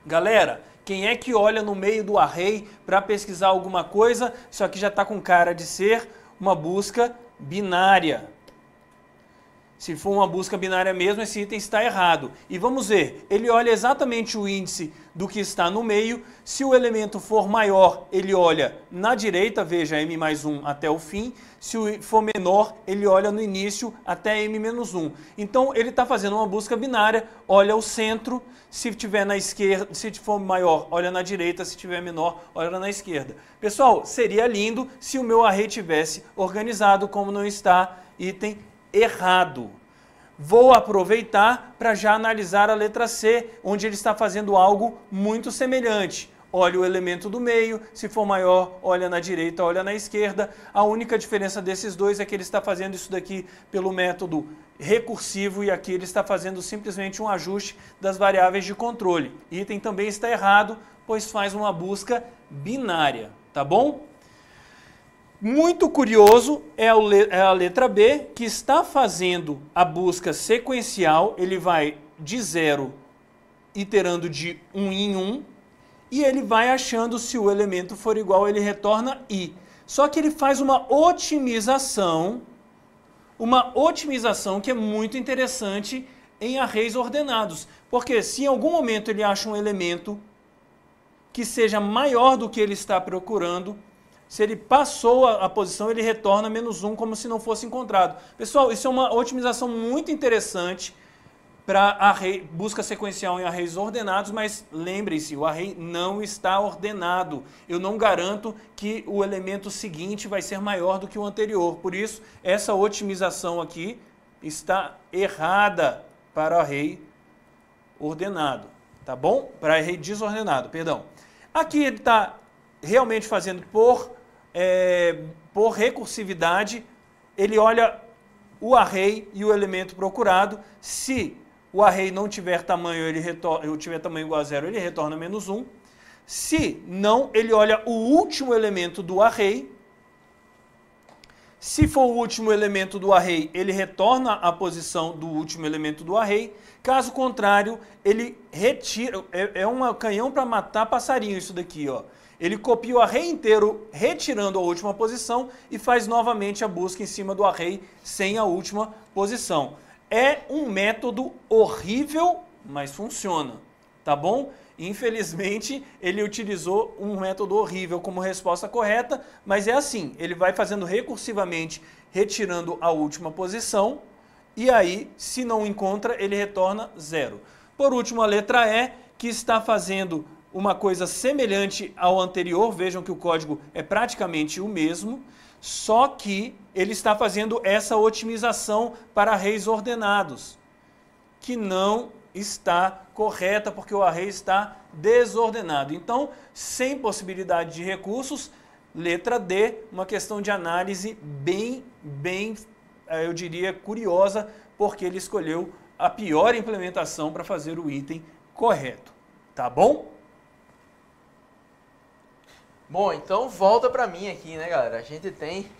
Galera, quem é que olha no meio do array para pesquisar alguma coisa? Isso aqui já está com cara de ser uma busca binária. Se for uma busca binária mesmo, esse item está errado. E vamos ver, ele olha exatamente o índice do que está no meio. Se o elemento for maior, ele olha na direita, veja m+1 até o fim. Se for menor, ele olha no início até m-1. Então, ele está fazendo uma busca binária, olha o centro. Se tiver na esquerda, se for maior, olha na direita. Se tiver menor, olha na esquerda. Pessoal, seria lindo se o meu array tivesse organizado como não está, item errado. Vou aproveitar para já analisar a letra C, onde ele está fazendo algo muito semelhante. Olha o elemento do meio, se for maior, olha na direita, olha na esquerda. A única diferença desses dois é que ele está fazendo isso daqui pelo método recursivo e aqui ele está fazendo simplesmente um ajuste das variáveis de controle. Item também está errado, pois faz uma busca binária, tá bom? Muito curioso é a letra B, que está fazendo a busca sequencial. Ele vai de 0, iterando de 1 em 1, e ele vai achando se o elemento for igual, ele retorna I. Só que ele faz uma otimização que é muito interessante em arrays ordenados. Porque se em algum momento ele acha um elemento que seja maior do que ele está procurando, se ele passou a posição, ele retorna -1 como se não fosse encontrado. Pessoal, isso é uma otimização muito interessante para busca sequencial em arrays ordenados, mas lembre-se, o array não está ordenado. Eu não garanto que o elemento seguinte vai ser maior do que o anterior. Por isso, essa otimização aqui está errada para o array ordenado, tá bom? Para array desordenado, perdão. Aqui ele está realmente fazendo por recursividade. Ele olha o array e o elemento procurado. Se o array não tiver tamanho, tiver tamanho igual a 0, ele retorna -1. Se não, ele olha o último elemento do array. Se for o último elemento do array, ele retorna a posição do último elemento do array. Caso contrário, ele retira. É um canhão para matar passarinho isso daqui, ó. Ele copia o array inteiro, retirando a última posição e faz novamente a busca em cima do array sem a última posição. É um método horrível, mas funciona, tá bom? Infelizmente, ele utilizou um método horrível como resposta correta, mas é assim, ele vai fazendo recursivamente, retirando a última posição, e aí, se não encontra, ele retorna 0. Por último, a letra E, que está fazendo uma coisa semelhante ao anterior. Vejam que o código é praticamente o mesmo, só que ele está fazendo essa otimização para arrays ordenados, que não está correta, porque o array está desordenado. Então, sem possibilidade de recursos, Letra D, uma questão de análise bem, eu diria, curiosa, porque ele escolheu a pior implementação para fazer o item correto. Tá bom? Bom, então volta pra mim aqui, né, galera? A gente tem...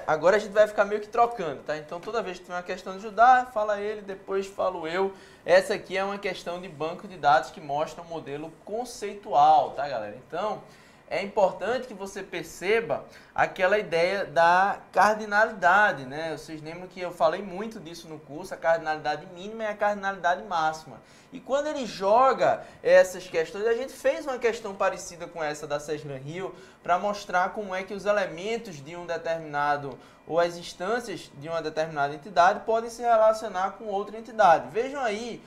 agora a gente vai ficar meio que trocando, tá? Então toda vez que tem uma questão de Judá, fala ele, depois falo eu. Essa aqui é uma questão de banco de dados que mostra um modelo conceitual, tá, galera? Então, é importante que você perceba aquela ideia da cardinalidade, né? Vocês lembram que eu falei muito disso no curso, a cardinalidade mínima e a cardinalidade máxima. E quando ele joga essas questões, a gente fez uma questão parecida com essa da Seslan Hill para mostrar como é que os elementos de um determinado, ou as instâncias de uma determinada entidade podem se relacionar com outra entidade. Vejam aí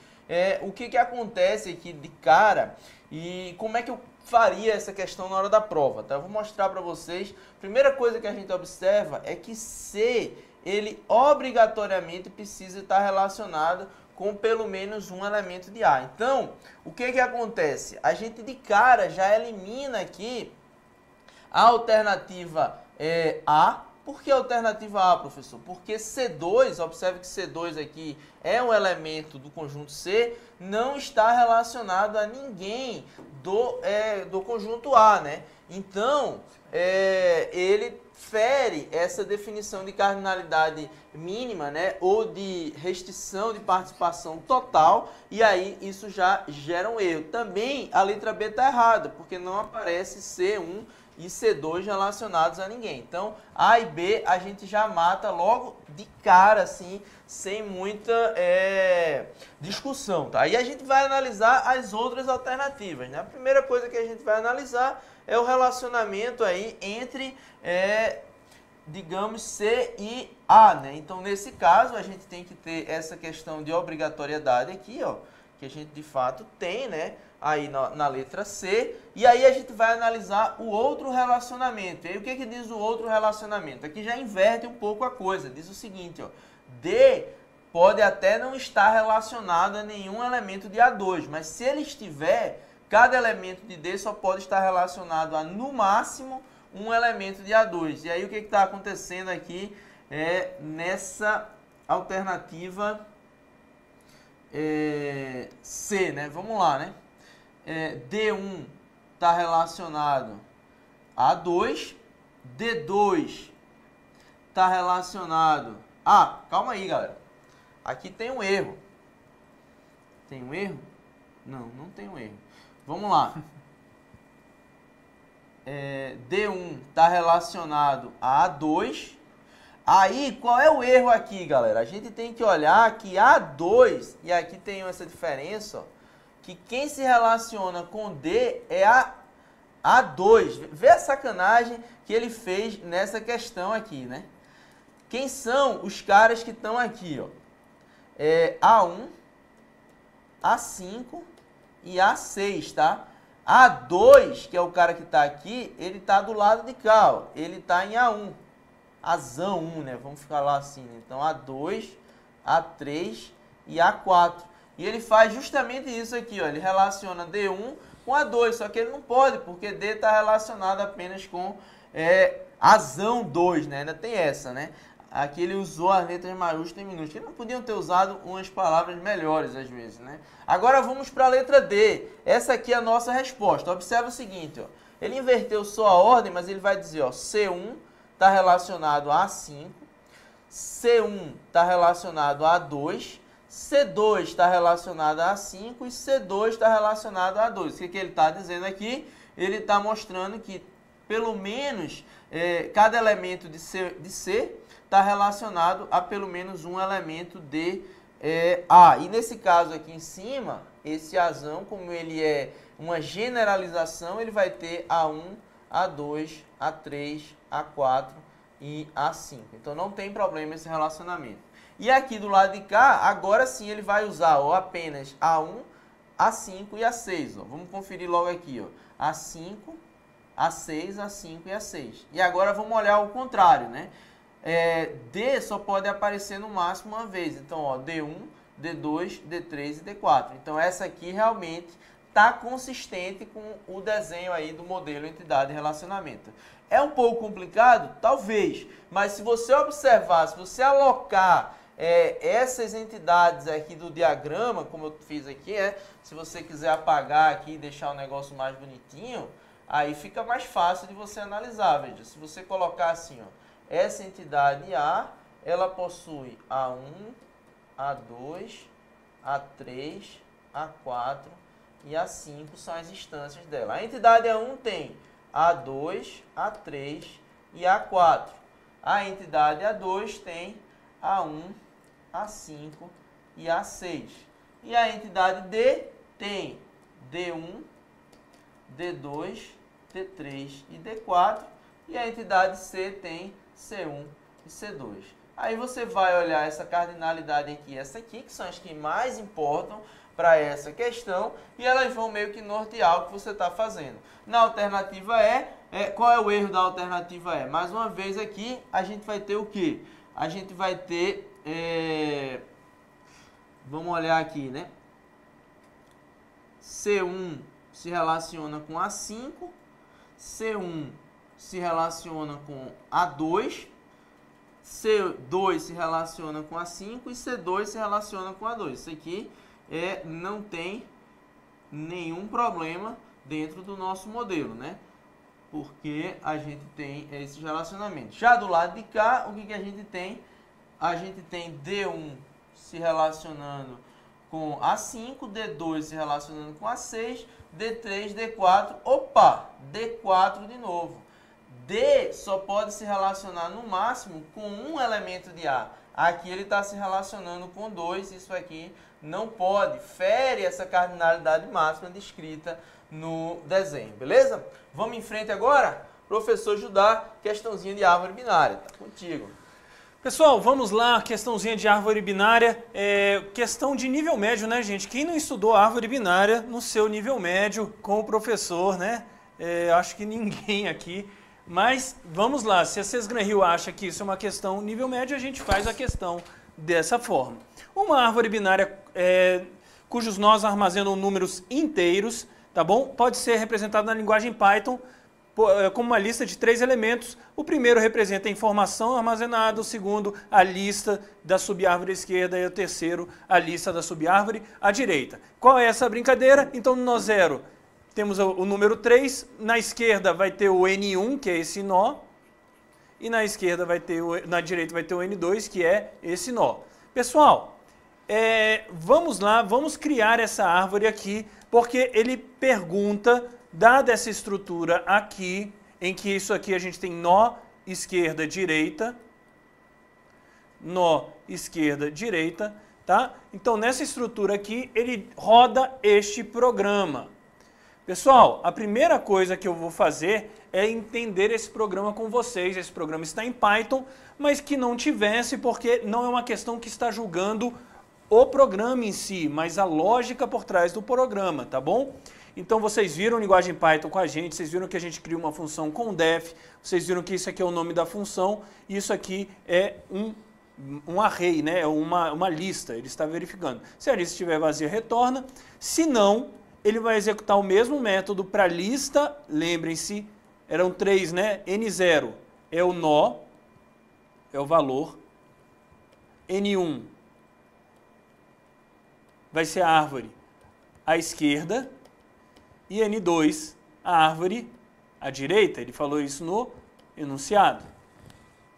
o que acontece aqui de cara e como é que eu faria essa questão na hora da prova, tá? Eu vou mostrar para vocês. Primeira coisa que a gente observa é que C, ele obrigatoriamente precisa estar relacionado com pelo menos um elemento de A. Então, o que acontece? A gente de cara já elimina aqui a alternativa A. Por que a alternativa A, professor? Porque C2, observe que C2 aqui é um elemento do conjunto C, não está relacionado a ninguém do conjunto A, né? Então, ele fere essa definição de cardinalidade mínima, né? Ou de restrição de participação total, e aí isso já gera um erro. Também a letra B está errada, porque não aparece C1 e C2 relacionados a ninguém. Então, A e B a gente já mata logo de cara, assim, sem muita discussão, tá? Aí a gente vai analisar as outras alternativas, né? A primeira coisa que a gente vai analisar é o relacionamento aí entre, digamos, C e A, né? Então, nesse caso, a gente tem que ter essa questão de obrigatoriedade aqui, ó, que a gente de fato tem, né? Aí na letra C, e aí a gente vai analisar o outro relacionamento. E aí o que diz o outro relacionamento? Aqui já inverte um pouco a coisa, diz o seguinte, ó, D pode até não estar relacionado a nenhum elemento de A2, mas se ele estiver, cada elemento de D só pode estar relacionado a, no máximo, um elemento de A2. E aí o que está acontecendo aqui nessa alternativa C, né? Vamos lá, né? D1 está relacionado a 2, D2 está relacionado a... calma aí, galera. Aqui tem um erro. Tem um erro? Não, não tem um erro. Vamos lá. D1 está relacionado a A2. Aí, qual é o erro aqui, galera? A gente tem que olhar que A2, e aqui tem essa diferença, ó, que quem se relaciona com D é a A2. Vê a sacanagem que ele fez nessa questão aqui, né? Quem são os caras que estão aqui, ó? A1, A5 e A6, tá? A2, que é o cara que está aqui, ele está do lado de cá, ó. Ele está em A1. Azão 1, né? Vamos ficar lá assim, né? Então, A2, A3 e A4. E ele faz justamente isso aqui, ó. Ele relaciona D1 com A2, só que ele não pode, porque D está relacionado apenas com Azão 2, né? Ainda tem essa, né? Aqui ele usou as letras maiúsculas e minúsculas. Eles não podiam ter usado umas palavras melhores, às vezes, né? Agora vamos para a letra D. Essa aqui é a nossa resposta. Observa o seguinte, ó. Ele inverteu só a ordem, mas ele vai dizer, ó, C1 está relacionado a A5, C1 está relacionado a A2, C2 está relacionado a A5 e C2 está relacionado a A2. O que ele está dizendo aqui? Ele está mostrando que, pelo menos, cada elemento de C está relacionado a pelo menos um elemento de A. E nesse caso aqui em cima, esse Azão, como ele é uma generalização, ele vai ter A1, A2, A3, A4 e A5. Então não tem problema esse relacionamento. E aqui do lado de cá, agora sim ele vai usar apenas A1, A5 e A6. Ó. Vamos conferir logo aqui. Ó. A5, A6, A5 e A6. E agora vamos olhar o contrário, né? D só pode aparecer no máximo uma vez. Então, ó, D1, D2, D3 e D4. Então essa aqui realmente tá consistente com o desenho aí do modelo entidade e relacionamento. É um pouco complicado? Talvez, mas se você observar, se você alocar essas entidades aqui do diagrama, como eu fiz aqui, se você quiser apagar aqui e deixar o negócio mais bonitinho, aí fica mais fácil de você analisar. Veja, se você colocar assim, ó, essa entidade A, ela possui A1, A2, A3, A4 e A5 são as instâncias dela. A entidade A1 tem A2, A3 e A4. A entidade A2 tem A1, A5 e A6. E a entidade D tem D1, D2, D3 e D4. E a entidade C tem C1 e C2. Aí você vai olhar essa cardinalidade aqui e essa aqui, que são as que mais importam para essa questão, e elas vão meio que nortear o que você está fazendo. Na alternativa qual é o erro da alternativa E? Mais uma vez aqui, a gente vai ter o quê? A gente vai ter, vamos olhar aqui, né? C1 se relaciona com A5, C1 se relaciona com A2, C2 se relaciona com A5 e C2 se relaciona com A2. Isso aqui não tem nenhum problema dentro do nosso modelo, né? Porque a gente tem esses relacionamentos. Já do lado de cá, o que a gente tem? A gente tem D1 se relacionando com A5, D2 se relacionando com A6, D3, D4, opa, D4 de novo. D só pode se relacionar no máximo com um elemento de A. Aqui ele está se relacionando com 2, isso aqui não pode, fere essa cardinalidade máxima descrita no desenho, beleza? Vamos em frente agora? Professor Judá, questãozinha de árvore binária, tá contigo. Pessoal, vamos lá, questãozinha de árvore binária, questão de nível médio, né, gente? Quem não estudou árvore binária no seu nível médio com o professor, né? Acho que ninguém aqui, mas vamos lá, se a Cesgran Hill acha que isso é uma questão nível médio, a gente faz a questão dessa forma. Uma árvore binária cujos nós armazenam números inteiros, tá bom? Pode ser representada na linguagem Python como uma lista de 3 elementos. O primeiro representa a informação armazenada, o segundo a lista da subárvore esquerda e o terceiro a lista da subárvore à direita. Qual é essa brincadeira? Então no nó 0 temos o número 3, na esquerda vai ter o N1, que é esse nó, e na esquerda na direita vai ter o N2, que é esse nó. Pessoal, vamos lá, vamos criar essa árvore aqui, porque ele pergunta, dada essa estrutura aqui, em que isso aqui a gente tem nó, esquerda, direita, nó, esquerda, direita, tá? Então, nessa estrutura aqui, ele roda este programa. Pessoal, a primeira coisa que eu vou fazer é entender esse programa com vocês. Esse programa está em Python, mas que não tivesse, porque não é uma questão que está julgando o programa em si, mas a lógica por trás do programa, tá bom? Então vocês viram linguagem Python com a gente, vocês viram que a gente cria uma função com def, vocês viram que isso aqui é o nome da função, e isso aqui é um array, né? uma lista, ele está verificando. Se a lista estiver vazia, retorna. Se não, ele vai executar o mesmo método para a lista, lembrem-se, eram 3, né? N0 é o nó, é o valor, N1 vai ser a árvore à esquerda, e N2, a árvore à direita. Ele falou isso no enunciado.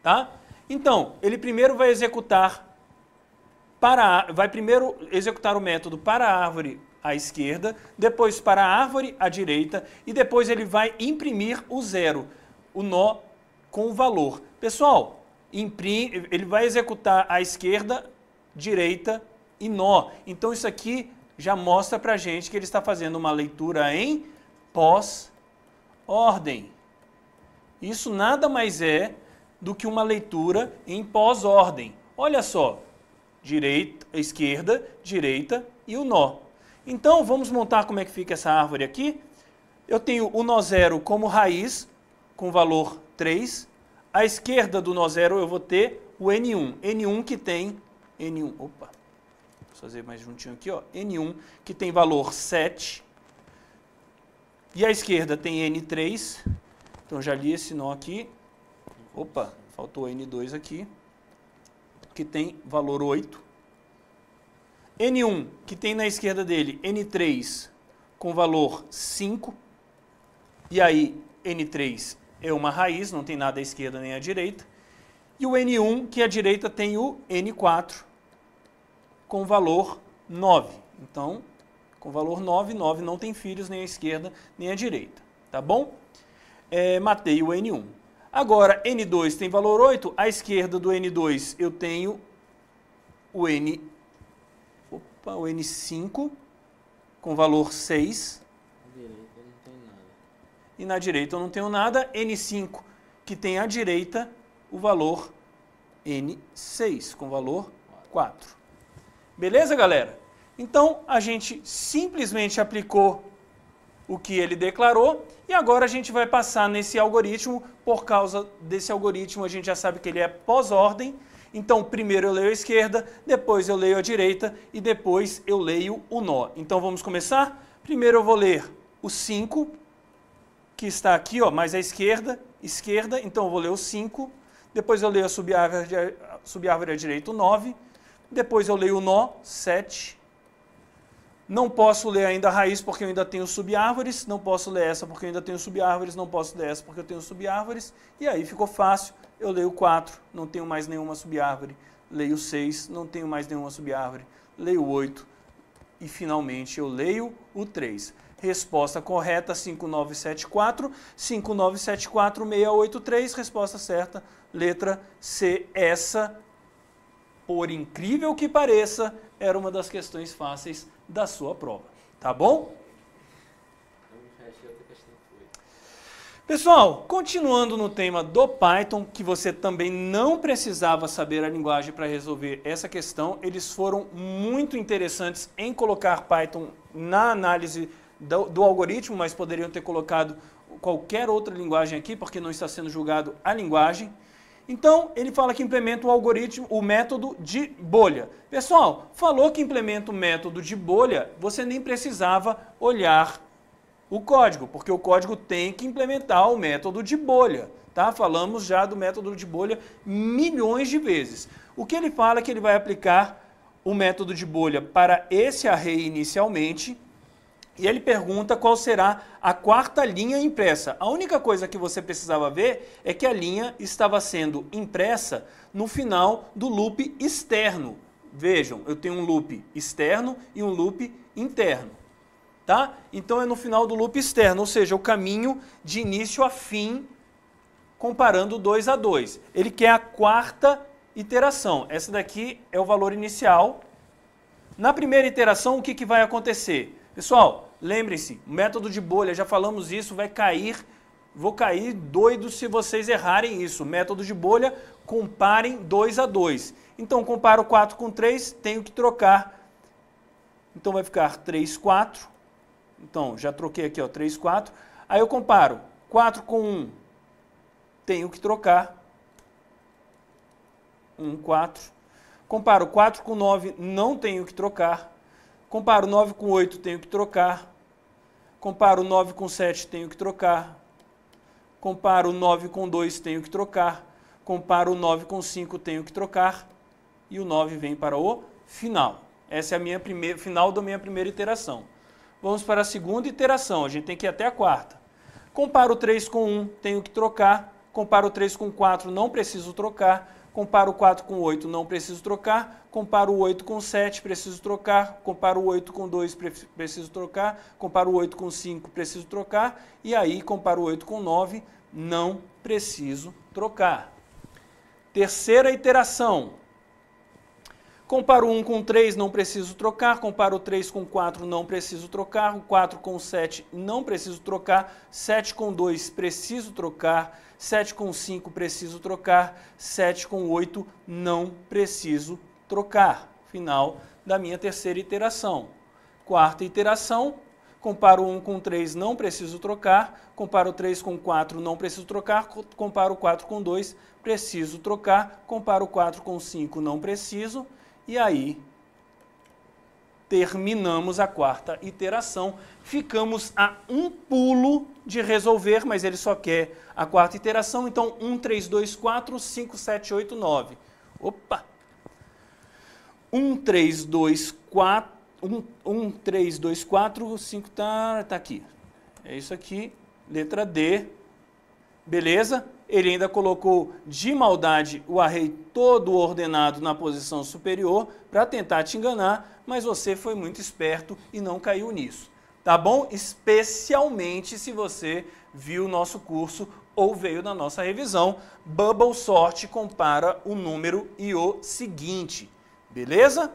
Tá? Então, ele primeiro vai primeiro executar o método para a árvore à esquerda, depois para a árvore à direita, e depois ele vai imprimir o 0, o nó com o valor. Pessoal, ele vai executar à esquerda, direita e nó. Então, isso aqui já mostra para a gente que ele está fazendo uma leitura em pós-ordem. Isso nada mais é do que uma leitura em pós-ordem. Olha só, esquerda, direita e o nó. Então, vamos montar como é que fica essa árvore aqui. Eu tenho o nó 0 como raiz, com valor 3. À esquerda do nó 0 eu vou ter o N1. N1 que tem... N1, opa. Vou fazer mais juntinho aqui, ó. N1, que tem valor 7. E a esquerda tem N3, então já li esse nó aqui. Opa, faltou N2 aqui, que tem valor 8. N1, que tem na esquerda dele N3 com valor 5. E aí N3 é uma raiz, não tem nada à esquerda nem à direita. E o N1, que à direita tem o N4 com valor 9. Então, com valor 9, 9 não tem filhos nem à esquerda nem à direita. Tá bom? Matei o N1. Agora, N2 tem valor 8. À esquerda do N2 eu tenho o N5 com valor 6. Na direita não tem nada. E na direita eu não tenho nada. N5, que tem à direita o valor N6, com valor 4. Beleza, galera? Então, a gente simplesmente aplicou o que ele declarou e agora a gente vai passar nesse algoritmo. Por causa desse algoritmo, a gente já sabe que ele é pós-ordem. Então, primeiro eu leio a esquerda, depois eu leio a direita e depois eu leio o nó. Então, vamos começar? Primeiro eu vou ler o 5, que está aqui, ó, mais à esquerda, então eu vou ler o 5. Depois eu leio a subárvore à direita, o 9. Depois eu leio o nó, 7. Não posso ler ainda a raiz porque eu ainda tenho subárvores. Não posso ler essa porque eu ainda tenho subárvores. Não posso ler essa porque eu tenho subárvores. E aí ficou fácil. Eu leio o 4, não tenho mais nenhuma subárvore. Leio o 6, não tenho mais nenhuma subárvore. Leio o 8 e finalmente eu leio o 3. Resposta correta, 5974. 5974, 683. Resposta certa, letra C. Essa, por incrível que pareça, era uma das questões fáceis da sua prova. Tá bom? Pessoal, continuando no tema do Python, que você também não precisava saber a linguagem para resolver essa questão, eles foram muito interessantes em colocar Python na análise do algoritmo, mas poderiam ter colocado qualquer outra linguagem aqui, porque não está sendo julgado a linguagem. Então, ele fala que implementa o algoritmo, o método de bolha. Pessoal, falou que implementa o método de bolha, você nem precisava olhar o código, porque o código tem que implementar o método de bolha. Tá? Falamos já do método de bolha milhões de vezes. O que ele fala é que ele vai aplicar o método de bolha para esse array inicialmente, e ele pergunta qual será a quarta linha impressa. A única coisa que você precisava ver é que a linha estava sendo impressa no final do loop externo. Vejam, eu tenho um loop externo e um loop interno. Tá? Então é no final do loop externo, ou seja, o caminho de início a fim, comparando 2 a 2. Ele quer a quarta iteração. Essa daqui é o valor inicial. Na primeira iteração, o que vai acontecer? Pessoal, lembrem-se, método de bolha, já falamos isso, vai cair, vou cair doido se vocês errarem isso. Método de bolha, comparem 2 a 2. Então, comparo 4 com 3, tenho que trocar. Então, vai ficar 3, 4. Então, já troquei aqui, ó, 3, 4. Aí eu comparo 4 com 1, tenho que trocar. 1, 4. Comparo 4 com 9, não tenho que trocar. Comparo 9 com 8, tenho que trocar. Comparo 9 com 7, tenho que trocar. Comparo 9 com 2, tenho que trocar. Comparo 9 com 5, tenho que trocar. E o 9 vem para o final. Essa é a minha final da minha primeira iteração. Vamos para a segunda iteração, a gente tem que ir até a quarta. Comparo 3 com 1, tenho que trocar. Comparo 3 com 4, não preciso trocar. Comparo 4 com 8, não preciso trocar. Comparo 8 com 7, preciso trocar. Comparo 8 com 2, preciso trocar. Comparo 8 com 5, preciso trocar. E aí, comparo 8 com 9, não preciso trocar. Terceira iteração. Comparo 1 com 3, não preciso trocar. Comparo 3 com 4, não preciso trocar. O 4 com 7, não preciso trocar. 7 com 2, preciso trocar. 7 com 5, preciso trocar. 7 com 8, não preciso trocar. Final da minha terceira iteração. Quarta iteração. Comparo 1 com 3, não preciso trocar. Comparo 3 com 4, não preciso trocar. Comparo 4 com 2, preciso trocar. Comparo 4 com 5, não preciso. E aí, terminamos a quarta iteração. Ficamos a um pulo de resolver, mas ele só quer a quarta iteração, então 1, 3, 2, 4, 5, 7, 8, 9. Opa! 1, 3, 2, 4, 1, 3, 2, 4, 5, tá aqui. É isso aqui, letra D. Beleza? Ele ainda colocou de maldade o array todo ordenado na posição superior para tentar te enganar, mas você foi muito esperto e não caiu nisso. Tá bom? Especialmente se você viu o nosso curso ou veio da nossa revisão. Bubble Sort compara o número e o seguinte. Beleza?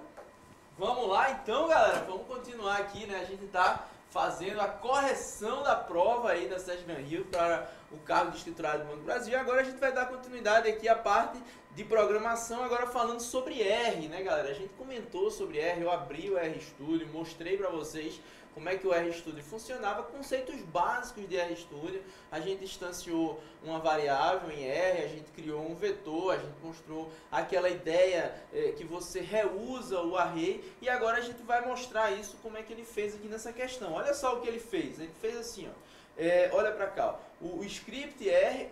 Vamos lá então, galera. Vamos continuar aqui, né? A gente está fazendo a correção da prova aí da Sesc Gran Rio para o cargo de escriturário do Banco do Brasil. Agora a gente vai dar continuidade aqui à parte de programação, agora falando sobre R, né, galera? A gente comentou sobre R, eu abri o RStudio, mostrei para vocês como é que o RStudio funcionava, conceitos básicos de RStudio. A gente instanciou uma variável em R, a gente criou um vetor, a gente mostrou aquela ideia que você reusa o array, e agora a gente vai mostrar isso, como é que ele fez aqui nessa questão. Olha só o que ele fez. Ele fez assim, ó. Olha para cá, ó. O script R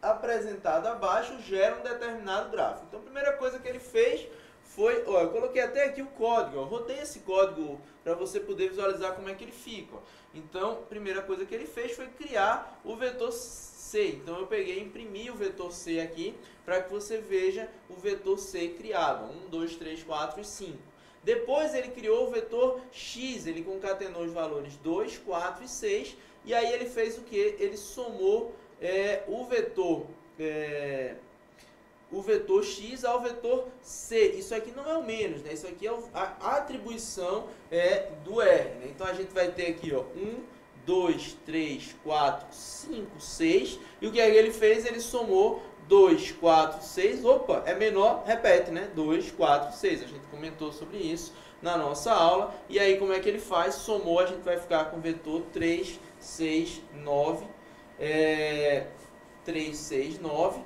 apresentado abaixo gera um determinado gráfico. Então a primeira coisa que ele fez foi, ó, eu coloquei até aqui o código, ó, rodei esse código para você poder visualizar como é que ele fica. Ó. Então, a primeira coisa que ele fez foi criar o vetor C. Então eu peguei e imprimi o vetor C aqui para que você veja o vetor C criado. 1, 2, 3, 4 e 5. Depois ele criou o vetor X, ele concatenou os valores 2, 4 e 6. E aí ele fez o que? Ele somou o vetor X ao vetor C. Isso aqui não é o menos, né? Isso aqui é a atribuição do R. Né? Então a gente vai ter aqui, ó, 1, 2, 3, 4, 5, 6. E o que ele fez? Ele somou 2, 4, 6. Opa, é menor, repete, né? 2, 4, 6. A gente comentou sobre isso na nossa aula. E aí como é que ele faz? Somou, a gente vai ficar com o vetor 3, 6, 9. 3, 6, 9,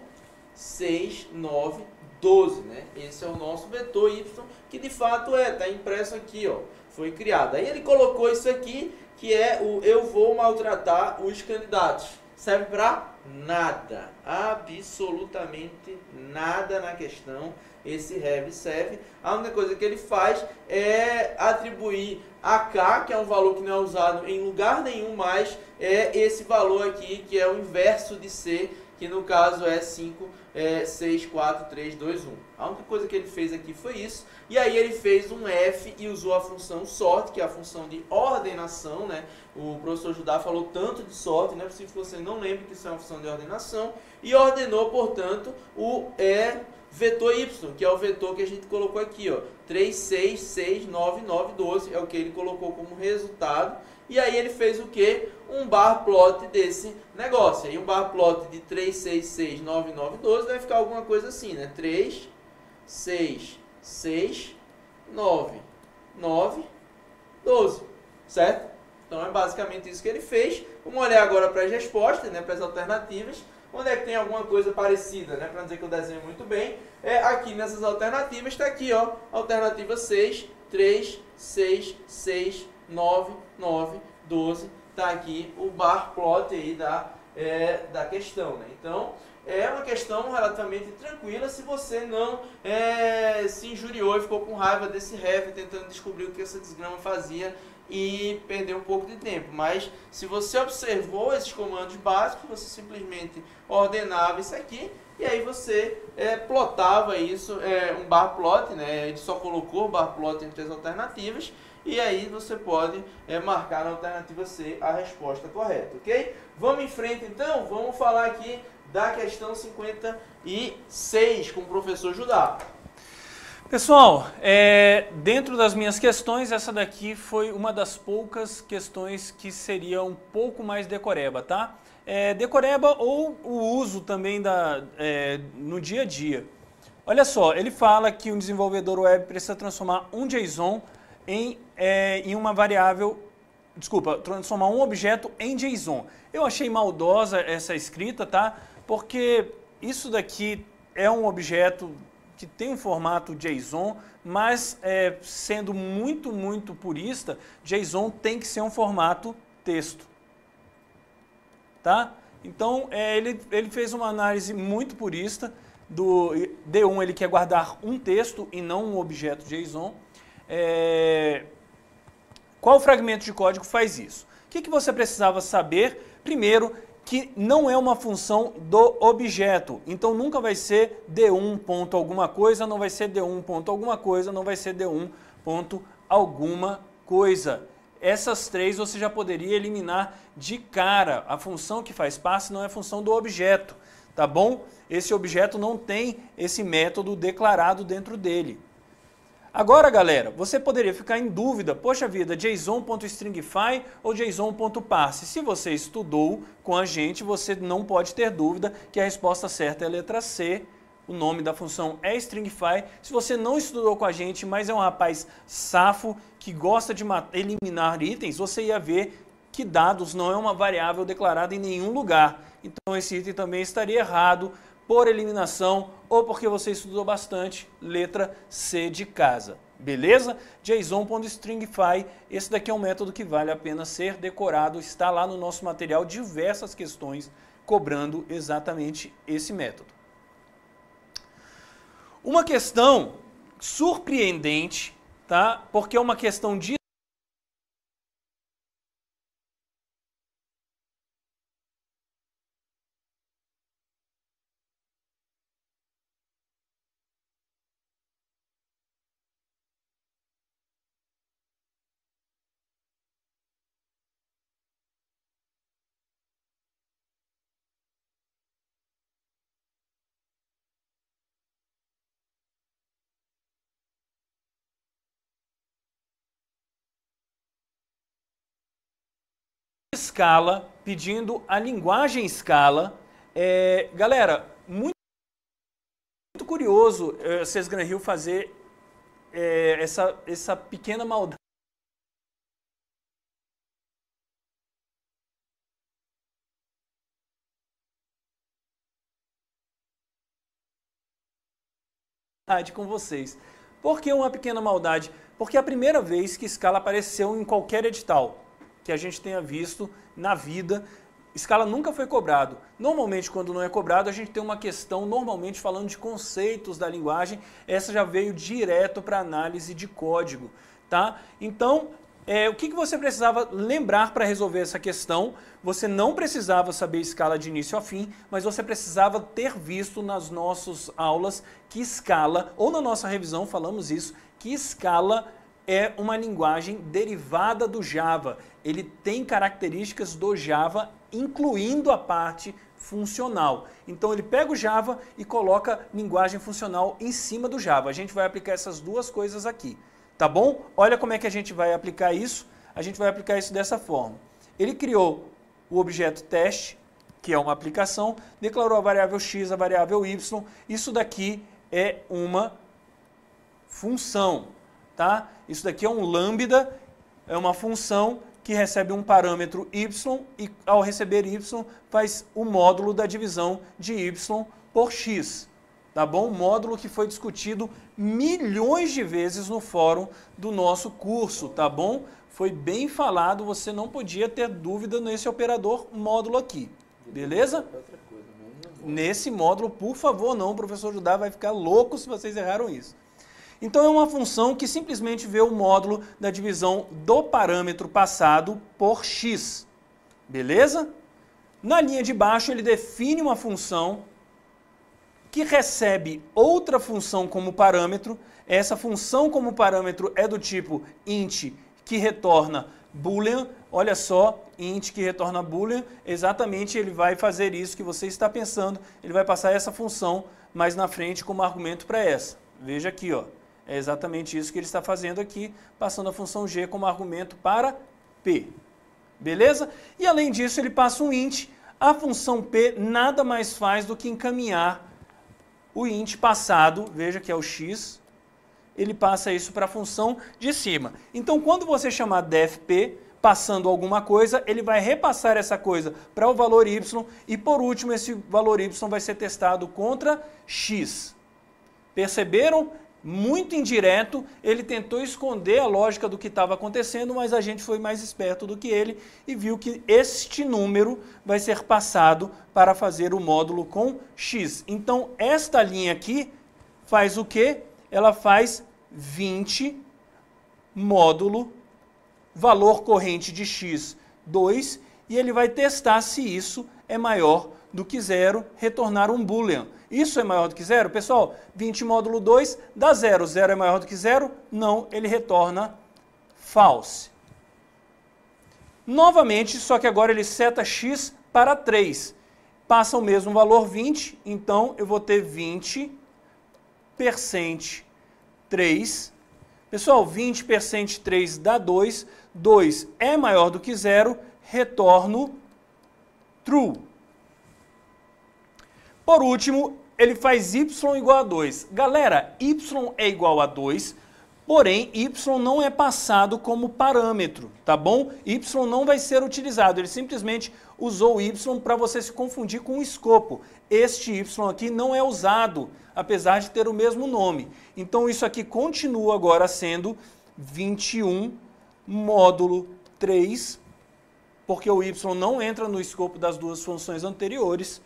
6, 9, 12, né? Esse é o nosso vetor Y, que de fato está impresso aqui, ó, foi criado. Aí ele colocou isso aqui, que é o eu vou maltratar os candidatos. Serve para nada, absolutamente nada na questão. Esse have serve. A única coisa que ele faz é atribuir a K, que é um valor que não é usado em lugar nenhum mais, é esse valor aqui, que é o inverso de C, que no caso é 5, 6, 4, 3, 2, 1. A única coisa que ele fez aqui foi isso. E aí ele fez um F e usou a função sort, que é a função de ordenação, né? O professor Judá falou tanto de sort, não é possível que você não lembre que isso é uma função de ordenação. E ordenou, portanto, o vetor Y, que é o vetor que a gente colocou aqui, ó, 3, 6, 6, 9, 9, 12, é o que ele colocou como resultado. E aí ele fez o que? Um bar plot desse negócio. Aí um bar plot de 3, 6, 6, 9, 9, 12 vai ficar alguma coisa assim, né? 3, 6, 6, 9, 9, 12, certo? Então é basicamente isso que ele fez. Vamos olhar agora para as respostas, né? Para as alternativas. Onde é que tem alguma coisa parecida, né? Para dizer que eu desenho muito bem. Aqui nessas alternativas está aqui, ó. Alternativa 6, 3, 6, 6, 9, 9, 12. Está aqui o bar plot aí da questão, né? Então, é uma questão relativamente tranquila se você não se injuriou e ficou com raiva desse have, tentando descobrir o que essa desgrama fazia e perder um pouco de tempo. Mas se você observou esses comandos básicos, você simplesmente ordenava isso aqui e aí você plotava isso, um bar plot, né? Ele só colocou o bar plot entre as alternativas e aí você pode marcar na alternativa C a resposta correta, ok? Vamos em frente então, vamos falar aqui da questão 56 com o professor Judá. Pessoal, dentro das minhas questões, essa daqui foi uma das poucas questões que seria um pouco mais decoreba, tá? Decoreba ou o uso também no dia a dia. Olha só, ele fala que um desenvolvedor web precisa transformar um JSON em uma variável, transformar um objeto em JSON. Eu achei maldosa essa escrita, tá? Porque isso daqui é um objeto que tem um formato JSON, mas sendo muito purista, JSON tem que ser um formato texto. Tá? Então, ele fez uma análise muito purista. Do D1 ele quer guardar um texto e não um objeto JSON. Qual fragmento de código faz isso? O que você precisava saber? Primeiro, que não é uma função do objeto. Então nunca vai ser D1 ponto alguma coisa, não vai ser D1 ponto alguma coisa, não vai ser D1 ponto alguma coisa. Essas três você já poderia eliminar de cara. A função que faz passe não é função do objeto, tá bom? Esse objeto não tem esse método declarado dentro dele. Agora, galera, você poderia ficar em dúvida, poxa vida, JSON.stringify ou JSON.parse? Se você estudou com a gente, você não pode ter dúvida que a resposta certa é a letra C. O nome da função é stringify. Se você não estudou com a gente, mas é um rapaz safo que gosta de eliminar itens, você ia ver que dados não é uma variável declarada em nenhum lugar. Então esse item também estaria errado por eliminação ou porque você estudou bastante, letra C de casa. Beleza? JSON.stringify, esse daqui é um método que vale a pena ser decorado, está lá no nosso material diversas questões cobrando exatamente esse método. Uma questão surpreendente, tá? Porque é uma questão de Scala, pedindo a linguagem Scala. Galera, muito curioso Sesgran Hill fazer essa pequena maldade com vocês. Por que uma pequena maldade? Porque é a primeira vez que Scala apareceu em qualquer edital que a gente tenha visto na vida. Scala nunca foi cobrado. Normalmente, quando não é cobrado, a gente tem uma questão, normalmente falando de conceitos da linguagem. Essa já veio direto para análise de código, tá? Então, o que você precisava lembrar para resolver essa questão? Você não precisava saber Scala de início a fim, mas você precisava ter visto nas nossas aulas que Scala, ou na nossa revisão falamos isso, que Scala é uma linguagem derivada do Java. Ele tem características do Java, incluindo a parte funcional. Então ele pega o Java e coloca linguagem funcional em cima do Java. A gente vai aplicar essas duas coisas aqui, tá bom? Olha como é que a gente vai aplicar isso. A gente vai aplicar isso dessa forma. Ele criou o objeto teste, que é uma aplicação, declarou a variável x, a variável y. Isso daqui é uma função, tá? Isso daqui é um lambda, é uma função que recebe um parâmetro y e ao receber y faz o módulo da divisão de y por x, tá bom? Módulo que foi discutido milhões de vezes no fórum do nosso curso, tá bom? Foi bem falado, você não podia ter dúvida nesse operador módulo aqui, beleza? Nesse módulo, por favor, não, o professor Judá vai ficar louco se vocês erraram isso. Então é uma função que simplesmente vê o módulo da divisão do parâmetro passado por x, beleza? Na linha de baixo ele define uma função que recebe outra função como parâmetro. Essa função como parâmetro é do tipo int, que retorna boolean. Olha só, int que retorna boolean, exatamente ele vai fazer isso que você está pensando. Ele vai passar essa função mais na frente como argumento para essa. Veja aqui, ó. É exatamente isso que ele está fazendo aqui, passando a função g como argumento para p. Beleza? E além disso, ele passa um int. A função p nada mais faz do que encaminhar o int passado, veja que é o x, ele passa isso para a função de cima. Então, quando você chamar defp, passando alguma coisa, ele vai repassar essa coisa para o valor y e, por último, esse valor y vai ser testado contra x. Perceberam? Muito indireto, ele tentou esconder a lógica do que estava acontecendo, mas a gente foi mais esperto do que ele e viu que este número vai ser passado para fazer o módulo com x. Então, esta linha aqui faz o quê? Ela faz 20 módulo valor corrente de x, 2, e ele vai testar se isso é maior do que 0, retornar um boolean. Isso é maior do que 0? Pessoal, 20 módulo 2 dá 0. 0 é maior do que 0? Não, ele retorna false. Novamente, só que agora ele seta x para 3. Passa o mesmo valor 20, então eu vou ter 20% 3. Pessoal, 20% 3 dá 2. 2 é maior do que 0, retorno true. Por último, ele faz y igual a 2. Galera, y é igual a 2, porém, y não é passado como parâmetro, tá bom? Y não vai ser utilizado, ele simplesmente usou y para você se confundir com o escopo. Este y aqui não é usado, apesar de ter o mesmo nome. Então, isso aqui continua agora sendo 21 módulo 3, porque o y não entra no escopo das duas funções anteriores.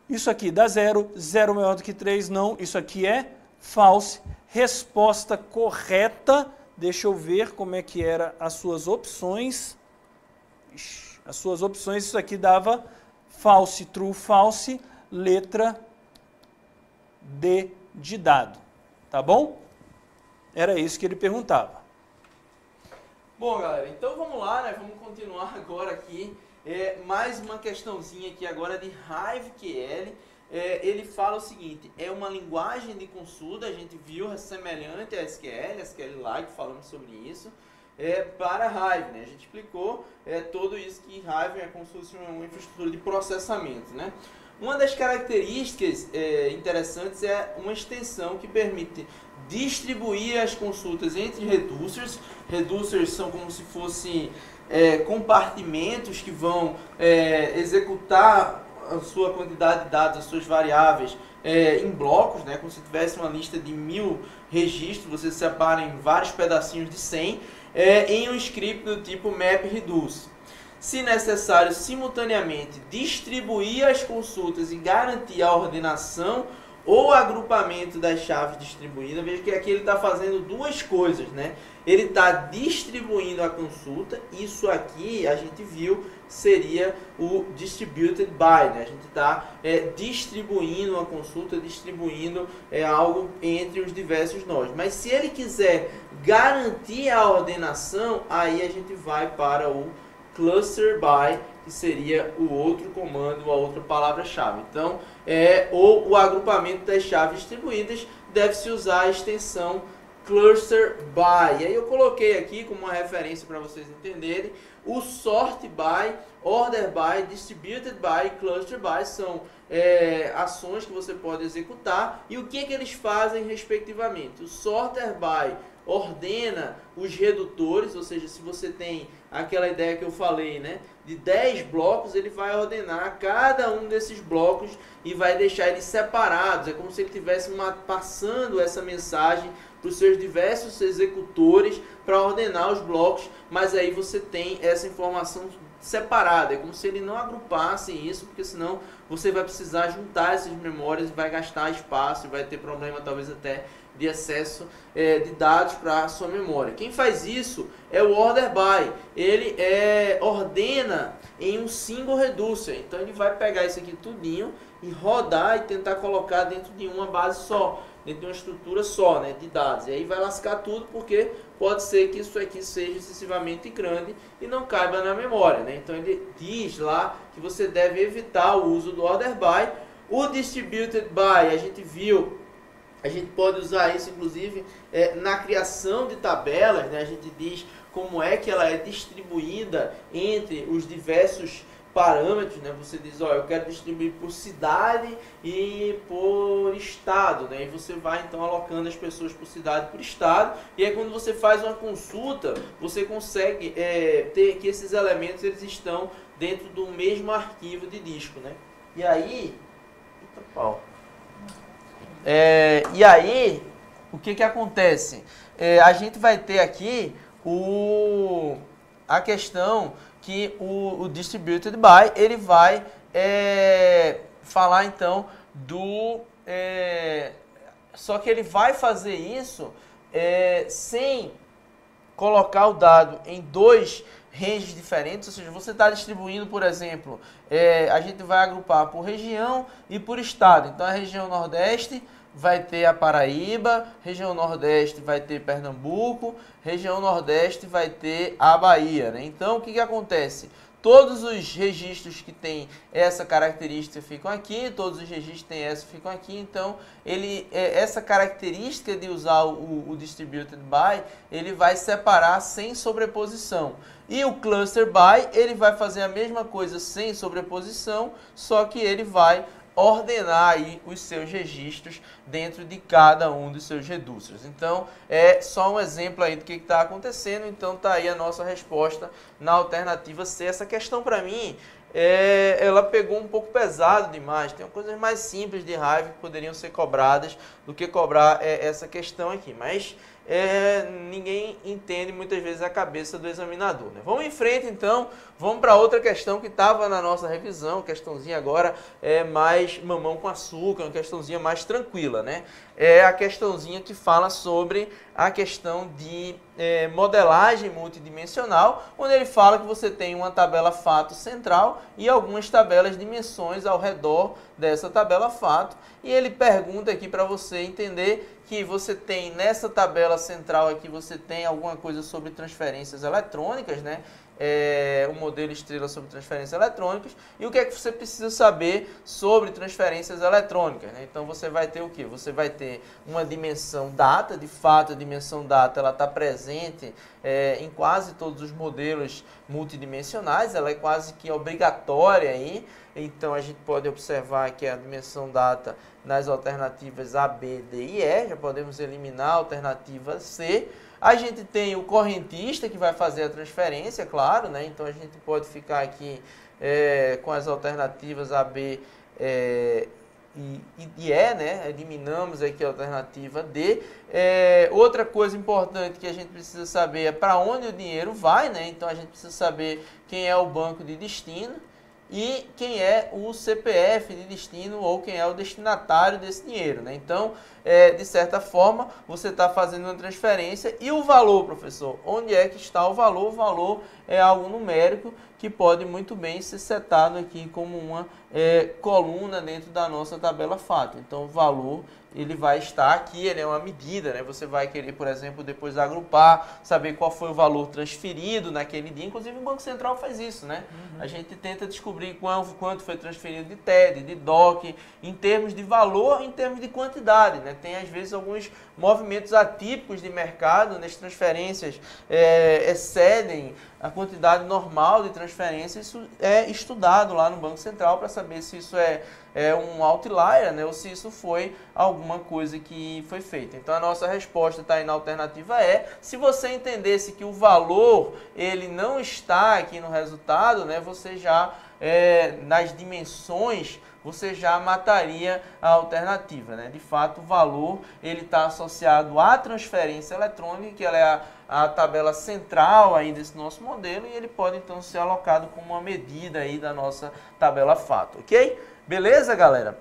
Isso aqui dá 0, 0 maior do que 3, não, isso aqui é false. Resposta correta, deixa eu ver como é que era as suas opções. As suas opções, isso aqui dava false, true, false, letra D de dado, tá bom? Era isso que ele perguntava. Bom, galera, então vamos lá, né? Vamos continuar agora aqui. Mais uma questãozinha aqui agora de HiveQL. Ele fala o seguinte, é uma linguagem de consulta, a gente viu, é semelhante a SQLite, falamos sobre isso, para Hive, né? A gente explicou tudo isso que Hive é como se fosse uma infraestrutura de processamento, né? Uma das características interessantes é uma extensão que permite distribuir as consultas entre reducers. Reducers são como se fossem compartimentos que vão executar a sua quantidade de dados, as suas variáveis em blocos, né? Como se tivesse uma lista de 1000 registros, você separa em vários pedacinhos de 100 em um script do tipo map-reduce. Se necessário, simultaneamente distribuir as consultas e garantir a ordenação ou agrupamento das chaves distribuídas. Veja que aqui ele está fazendo duas coisas, né? Ele está distribuindo a consulta, isso aqui a gente viu seria o distributed by, né? A gente está distribuindo uma consulta, distribuindo algo entre os diversos nós. Mas se ele quiser garantir a ordenação, aí a gente vai para o cluster by, que seria o outro comando, a outra palavra-chave. Então, ou o agrupamento das chaves distribuídas, deve-se usar a extensão cluster by. E aí eu coloquei aqui como uma referência para vocês entenderem, o sort by, order by, distributed by, cluster by são ações que você pode executar. E o que eles fazem respectivamente? O sorter by ordena os redutores, ou seja, se você tem aquela ideia que eu falei, né, de 10 blocos, ele vai ordenar cada um desses blocos e vai deixar eles separados. É como se ele estivesse passando essa mensagem para os seus diversos executores para ordenar os blocos, mas aí você tem essa informação separada. É como se ele não agrupasse isso, porque senão você vai precisar juntar essas memórias e vai gastar espaço e vai ter problema talvez até de acesso de dados para a sua memória. Quem faz isso é o order by. Ele ordena em um single reducer. Então ele vai pegar isso aqui tudinho e rodar e tentar colocar dentro de uma base só, dentro de uma estrutura só, né, de dados. E aí vai lascar tudo, porque pode ser que isso aqui seja excessivamente grande e não caiba na memória, né? Então ele diz lá que você deve evitar o uso do order by. O distributed by, a gente viu, a gente pode usar isso inclusive na criação de tabelas, né? A gente diz como é que ela é distribuída entre os diversos parâmetros, né? Você diz, ó, eu quero distribuir por cidade e por estado, né? E você vai então alocando as pessoas por cidade e por estado, e aí quando você faz uma consulta, você consegue ter que esses elementos eles estão dentro do mesmo arquivo de disco, né? E aí, eita pau. E aí, o que acontece? A gente vai ter aqui a questão que o Distributed By, ele vai falar então só que ele vai fazer isso sem colocar o dado em dois ranges diferentes, ou seja, você está distribuindo, por exemplo, a gente vai agrupar por região e por estado. Então, a região Nordeste vai ter a Paraíba, região Nordeste vai ter Pernambuco, região Nordeste vai ter a Bahia, né? Então, o que acontece? Todos os registros que têm essa característica ficam aqui, todos os registros que têm essa ficam aqui. Então, essa característica de usar o Distributed By, ele vai separar sem sobreposição. E o Cluster By, ele vai fazer a mesma coisa sem sobreposição, só que ele vai ordenar aí os seus registros dentro de cada um dos seus reducers. Então, é só um exemplo aí do que está acontecendo. Então, tá aí a nossa resposta na alternativa C. Essa questão, para mim, ela pegou um pouco pesado demais. Tem coisas mais simples de Hive que poderiam ser cobradas do que cobrar essa questão aqui. Mas ninguém entende muitas vezes a cabeça do examinador, né? Vamos em frente, então. Vamos para outra questão que estava na nossa revisão. Questãozinha agora mais mamão com açúcar, uma questãozinha mais tranquila, né? É a questãozinha que fala sobre a questão de modelagem multidimensional, onde ele fala que você tem uma tabela fato central e algumas tabelas dimensões ao redor dessa tabela fato. E ele pergunta aqui para você entender que você tem nessa tabela central aqui, você tem alguma coisa sobre transferências eletrônicas, né? O modelo estrela sobre transferências eletrônicas. E o que é que você precisa saber sobre transferências eletrônicas, né? Então você vai ter o quê? Você vai ter uma dimensão data. De fato, a dimensão data ela está presente em quase todos os modelos multidimensionais. Ela é quase que obrigatória aí. Então a gente pode observar que a dimensão data nas alternativas A, B, D e E. Já podemos eliminar a alternativa C. A gente tem o correntista que vai fazer a transferência, claro, né? Então a gente pode ficar aqui com as alternativas A, B e E, né? Eliminamos aqui a alternativa D. Outra coisa importante que a gente precisa saber é para onde o dinheiro vai, né? Então a gente precisa saber quem é o banco de destino e quem é o CPF de destino ou quem é o destinatário desse dinheiro, né? Então, de certa forma, você está fazendo uma transferência. E o valor, professor? Onde é que está o valor? O valor é algo numérico que pode muito bem ser setado aqui como uma coluna dentro da nossa tabela fato. Então, o valor ele vai estar aqui, ele é uma medida, né? Você vai querer, por exemplo, depois agrupar, saber qual foi o valor transferido naquele dia. Inclusive, o Banco Central faz isso, né? Uhum. A gente tenta descobrir quanto foi transferido de TED, de DOC, em termos de valor, em termos de quantidade, né? Tem, às vezes, alguns movimentos atípicos de mercado, onde as transferências excedem a quantidade normal de transferência. Isso é estudado lá no Banco Central para saber se isso é um outlier, né, ou se isso foi alguma coisa que foi feita. Então a nossa resposta está aí na alternativa E. Se você entendesse que o valor ele não está aqui no resultado, né, você já nas dimensões você já mataria a alternativa, né? De fato, o valor ele está associado à transferência eletrônica, que ela é a tabela central aí desse nosso modelo, e ele pode então ser alocado como uma medida aí da nossa tabela fato, ok? Beleza, galera?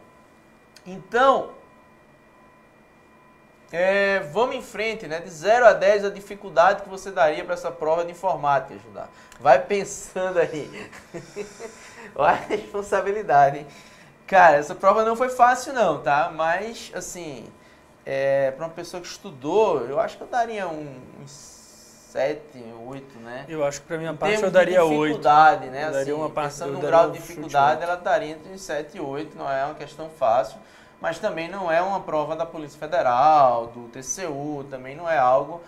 Então, vamos em frente, né? De 0 a 10 a dificuldade que você daria para essa prova de informática, Judá. Vai pensando aí. Olha a responsabilidade, hein? Cara, essa prova não foi fácil não, tá? Mas, assim, para uma pessoa que estudou, eu acho que eu daria uns 7, 8, né? Eu acho que para minha parte eu daria 8. Dificuldade, né? Eu daria assim, uma parte, pensando no grau de dificuldade, ela estaria entre 7 e 8, não é uma questão fácil, mas também não é uma prova da Polícia Federal, do TCU, também não é algo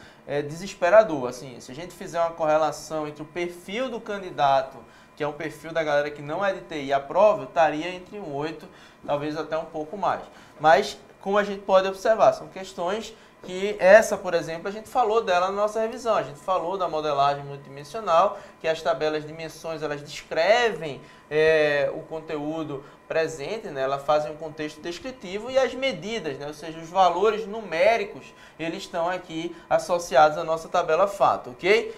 desesperador. Assim, se a gente fizer uma correlação entre o perfil do candidato, que é um perfil da galera que não é de TI, a prova, eu estaria entre um 8, talvez até um pouco mais. Mas, como a gente pode observar, são questões que essa, por exemplo, a gente falou dela na nossa revisão. A gente falou da modelagem multidimensional, que as tabelas de dimensões, elas descrevem o conteúdo presente, né? Elas fazem um contexto descritivo e as medidas, né? Ou seja, os valores numéricos, eles estão aqui associados à nossa tabela fato, ok?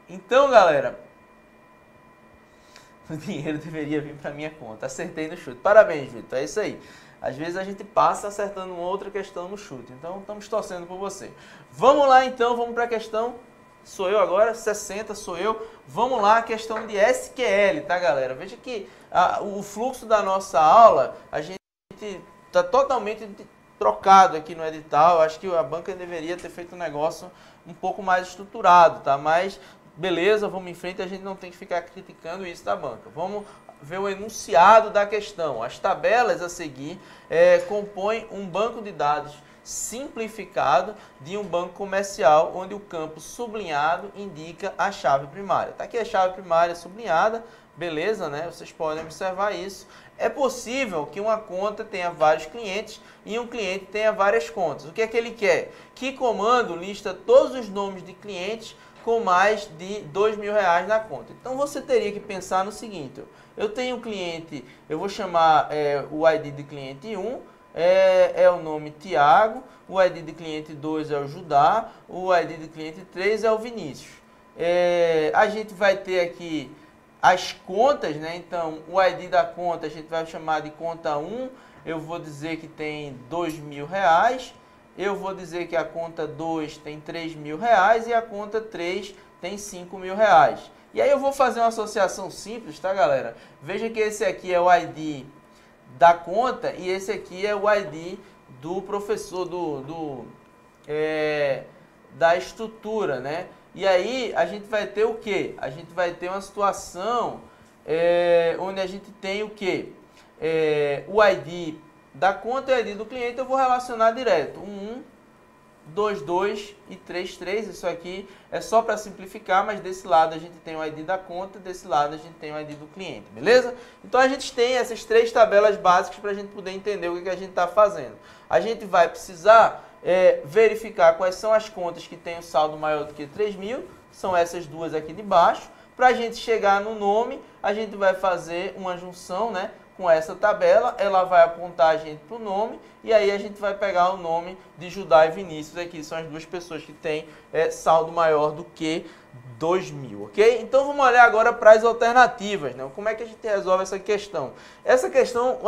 Então, galera, o dinheiro deveria vir para minha conta. Acertei no chute. Parabéns, Vitor. É isso aí. Às vezes a gente passa acertando uma outra questão no chute. Então, estamos torcendo por você. Vamos lá, então. Vamos para a questão. Sou eu agora. 60 sou eu. Vamos lá, a questão de SQL, tá, galera? Veja que o fluxo da nossa aula, a gente está totalmente trocado aqui no edital. Acho que a banca deveria ter feito um negócio um pouco mais estruturado, tá? Mas, beleza, vamos em frente. A gente não tem que ficar criticando isso da banca. Vamos ver o enunciado da questão. As tabelas a seguir compõem um banco de dados simplificado de um banco comercial, onde o campo sublinhado indica a chave primária. Está aqui a chave primária sublinhada, beleza, né? Vocês podem observar isso. É possível que uma conta tenha vários clientes e um cliente tenha várias contas. O que é que ele quer? Que comando lista todos os nomes de clientes com mais de R$2.000 na conta. Então você teria que pensar no seguinte: eu tenho um cliente, eu vou chamar o ID de cliente 1, é o nome Tiago, o ID de cliente 2 é o Judá, o ID de cliente 3 é o Vinícius. A gente vai ter aqui as contas, né? Então o ID da conta a gente vai chamar de conta 1, eu vou dizer que tem R$2.000. Eu vou dizer que a conta 2 tem R$3.000 e a conta 3 tem R$5.000. E aí eu vou fazer uma associação simples, tá, galera? Veja que esse aqui é o ID da conta e esse aqui é o ID do professor, da estrutura, né? E aí a gente vai ter o quê? A gente vai ter uma situação onde a gente tem o quê? O ID da conta e o ID do cliente eu vou relacionar direto. 1, 2, 2 e 3, 3. Isso aqui é só para simplificar, mas desse lado a gente tem o ID da conta, desse lado a gente tem o ID do cliente, beleza? Então a gente tem essas três tabelas básicas para a gente poder entender o que a gente está fazendo. A gente vai precisar verificar quais são as contas que têm o saldo maior do que 3.000, são essas duas aqui de baixo. Para a gente chegar no nome, a gente vai fazer uma junção, né? Com essa tabela, ela vai apontar a gente para o nome, e aí a gente vai pegar o nome de Judá e Vinícius, aqui são as duas pessoas que têm saldo maior do que 2.000, ok? Então vamos olhar agora para as alternativas, né? Como é que a gente resolve essa questão? Essa questão,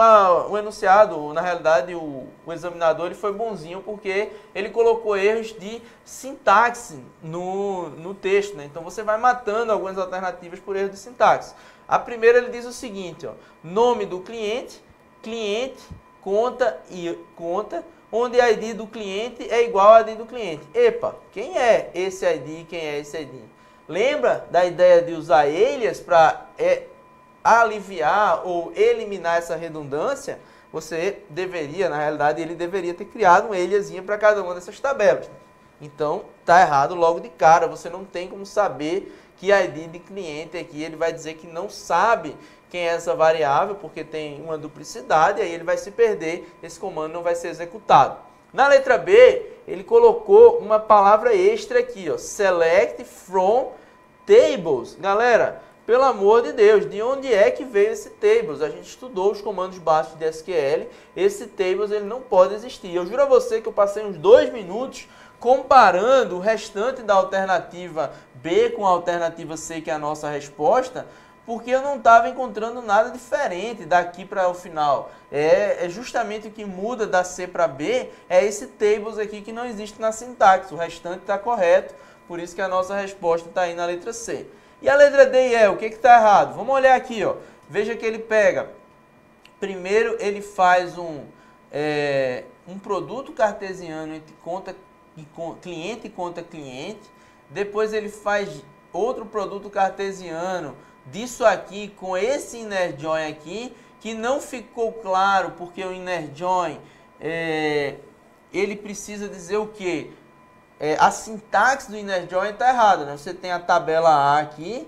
o enunciado, na realidade, o examinador ele foi bonzinho, porque ele colocou erros de sintaxe no texto, né? Então você vai matando algumas alternativas por erro de sintaxe. A primeira ele diz o seguinte, ó, nome do cliente, cliente, conta e conta, onde a ID do cliente é igual a ID do cliente. Epa, quem é esse ID e quem é esse ID? Lembra da ideia de usar alias para aliviar ou eliminar essa redundância? Você deveria, na realidade, ele deveria ter criado um aliasinho para cada uma dessas tabelas. Então, tá errado logo de cara, você não tem como saber que ID de cliente aqui, ele vai dizer que não sabe quem é essa variável, porque tem uma duplicidade, aí ele vai se perder, esse comando não vai ser executado. Na letra B, ele colocou uma palavra extra aqui, ó, select from tables. Galera, pelo amor de Deus, de onde é que veio esse tables? A gente estudou os comandos básicos de SQL, esse tables ele não pode existir. Eu juro a você que eu passei uns 2 minutos comparando o restante da alternativa B com a alternativa C, que é a nossa resposta, porque eu não estava encontrando nada diferente daqui para o final. É justamente o que muda da C para B, é esse tables aqui que não existe na sintaxe, o restante está correto, por isso que a nossa resposta está aí na letra C. E a letra D e E, o que está errado? Vamos olhar aqui, ó. Veja que ele pega, primeiro ele faz um produto cartesiano entre conta cliente e conta cliente, depois ele faz outro produto cartesiano disso aqui com esse inner join aqui, que não ficou claro porque o inner join ele precisa dizer o que? A sintaxe do inner join está errada, né? Você tem a tabela A aqui,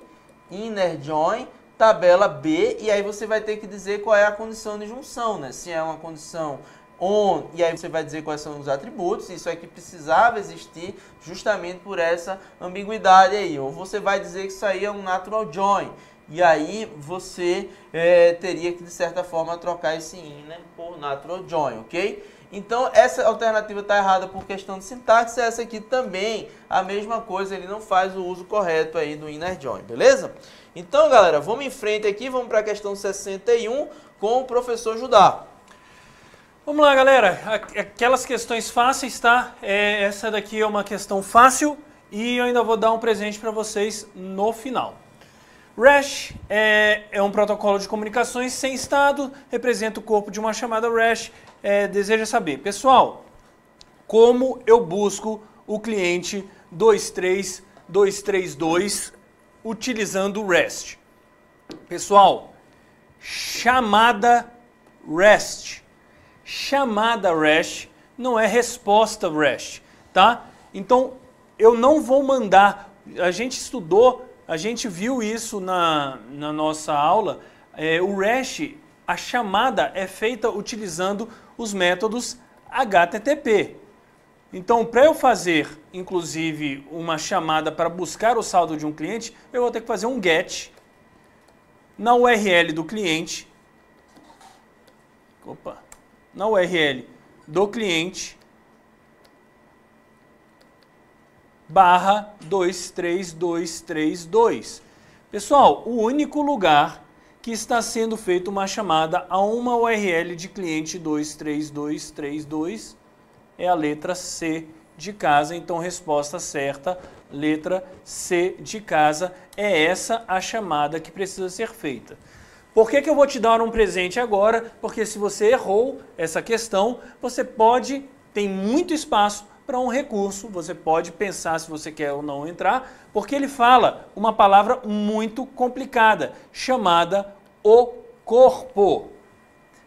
inner join, tabela B, e aí você vai ter que dizer qual é a condição de junção, né? Se é uma condição on, e aí você vai dizer quais são os atributos, isso aqui precisava existir justamente por essa ambiguidade aí, ou você vai dizer que isso aí é um natural join, e aí você teria que de certa forma trocar esse in, né, por natural join, ok? Então essa alternativa está errada por questão de sintaxe, essa aqui também a mesma coisa, ele não faz o uso correto aí do inner join, beleza? Então galera, vamos em frente aqui, vamos para a questão 61 com o professor Judá. Vamos lá, galera. Aquelas questões fáceis, tá? Essa daqui é uma questão fácil e eu ainda vou dar um presente para vocês no final. REST é um protocolo de comunicações sem estado, representa o corpo de uma chamada REST. Deseja saber, pessoal, como eu busco o cliente 23232 utilizando o REST? Pessoal, chamada REST. Chamada REST não é resposta REST, tá? Então, eu não vou mandar, a gente estudou, a gente viu isso na nossa aula, o REST, a chamada é feita utilizando os métodos HTTP. Então, para eu fazer, inclusive, uma chamada para buscar o saldo de um cliente, eu vou ter que fazer um GET na URL do cliente, na URL do cliente /23232. Pessoal, o único lugar que está sendo feita uma chamada a uma URL de cliente 23232 é a letra C de casa. Então, resposta certa, letra C de casa, é essa a chamada que precisa ser feita. Por que eu vou te dar um presente agora? Porque se você errou essa questão, você tem muito espaço para um recurso, você pode pensar se você quer ou não entrar, porque ele fala uma palavra muito complicada, chamada o corpo.